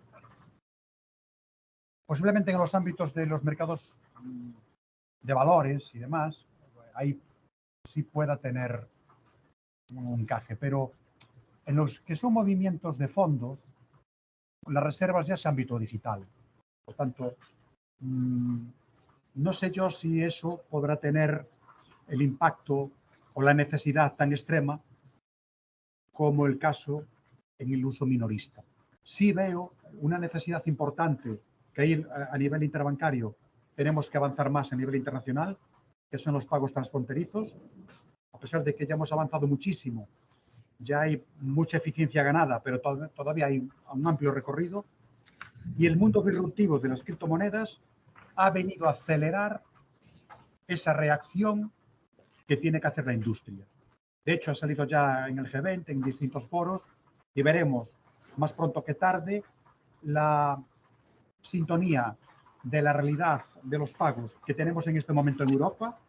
Posiblemente en los ámbitos de los mercados de valores y demás, ahí sí pueda tener un encaje, pero en los que son movimientos de fondos, las reservas ya es ámbito digital. Por tanto, no sé yo si eso podrá tener el impacto o la necesidad tan extrema como el caso en el uso minorista. Sí veo una necesidad importante que hay a nivel interbancario, tenemos que avanzar más a nivel internacional, que son los pagos transfronterizos. A pesar de que ya hemos avanzado muchísimo, ya hay mucha eficiencia ganada, pero todavía hay un amplio recorrido. Y el mundo disruptivo de las criptomonedas ha venido a acelerar esa reacción que tiene que hacer la industria. De hecho, ha salido ya en el G20, en distintos foros, y veremos más pronto que tarde la sintonía de la realidad de los pagos que tenemos en este momento en Europa.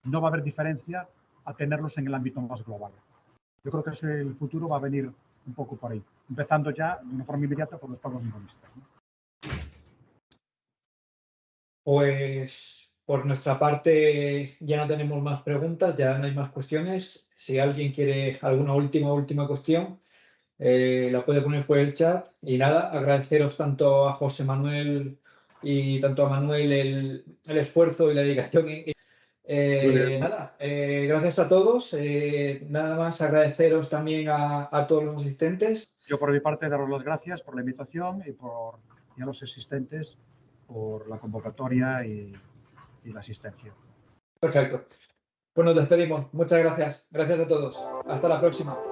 No va a haber diferencia a tenerlos en el ámbito más global. Yo creo que el futuro va a venir un poco por ahí, empezando ya de una forma inmediata por los pagos minoristas, ¿no? Pues por nuestra parte ya no tenemos más preguntas, ya no hay más cuestiones. Si alguien quiere alguna última cuestión, la puede poner por el chat. Y nada, agradeceros tanto a José Manuel y tanto a Manuel el esfuerzo y la dedicación. Nada, gracias a todos. Nada más agradeceros también a todos los asistentes. Yo por mi parte daros las gracias por la invitación y a los asistentes por la convocatoria y la asistencia. Perfecto. Pues nos despedimos. Muchas gracias. Gracias a todos. Hasta la próxima.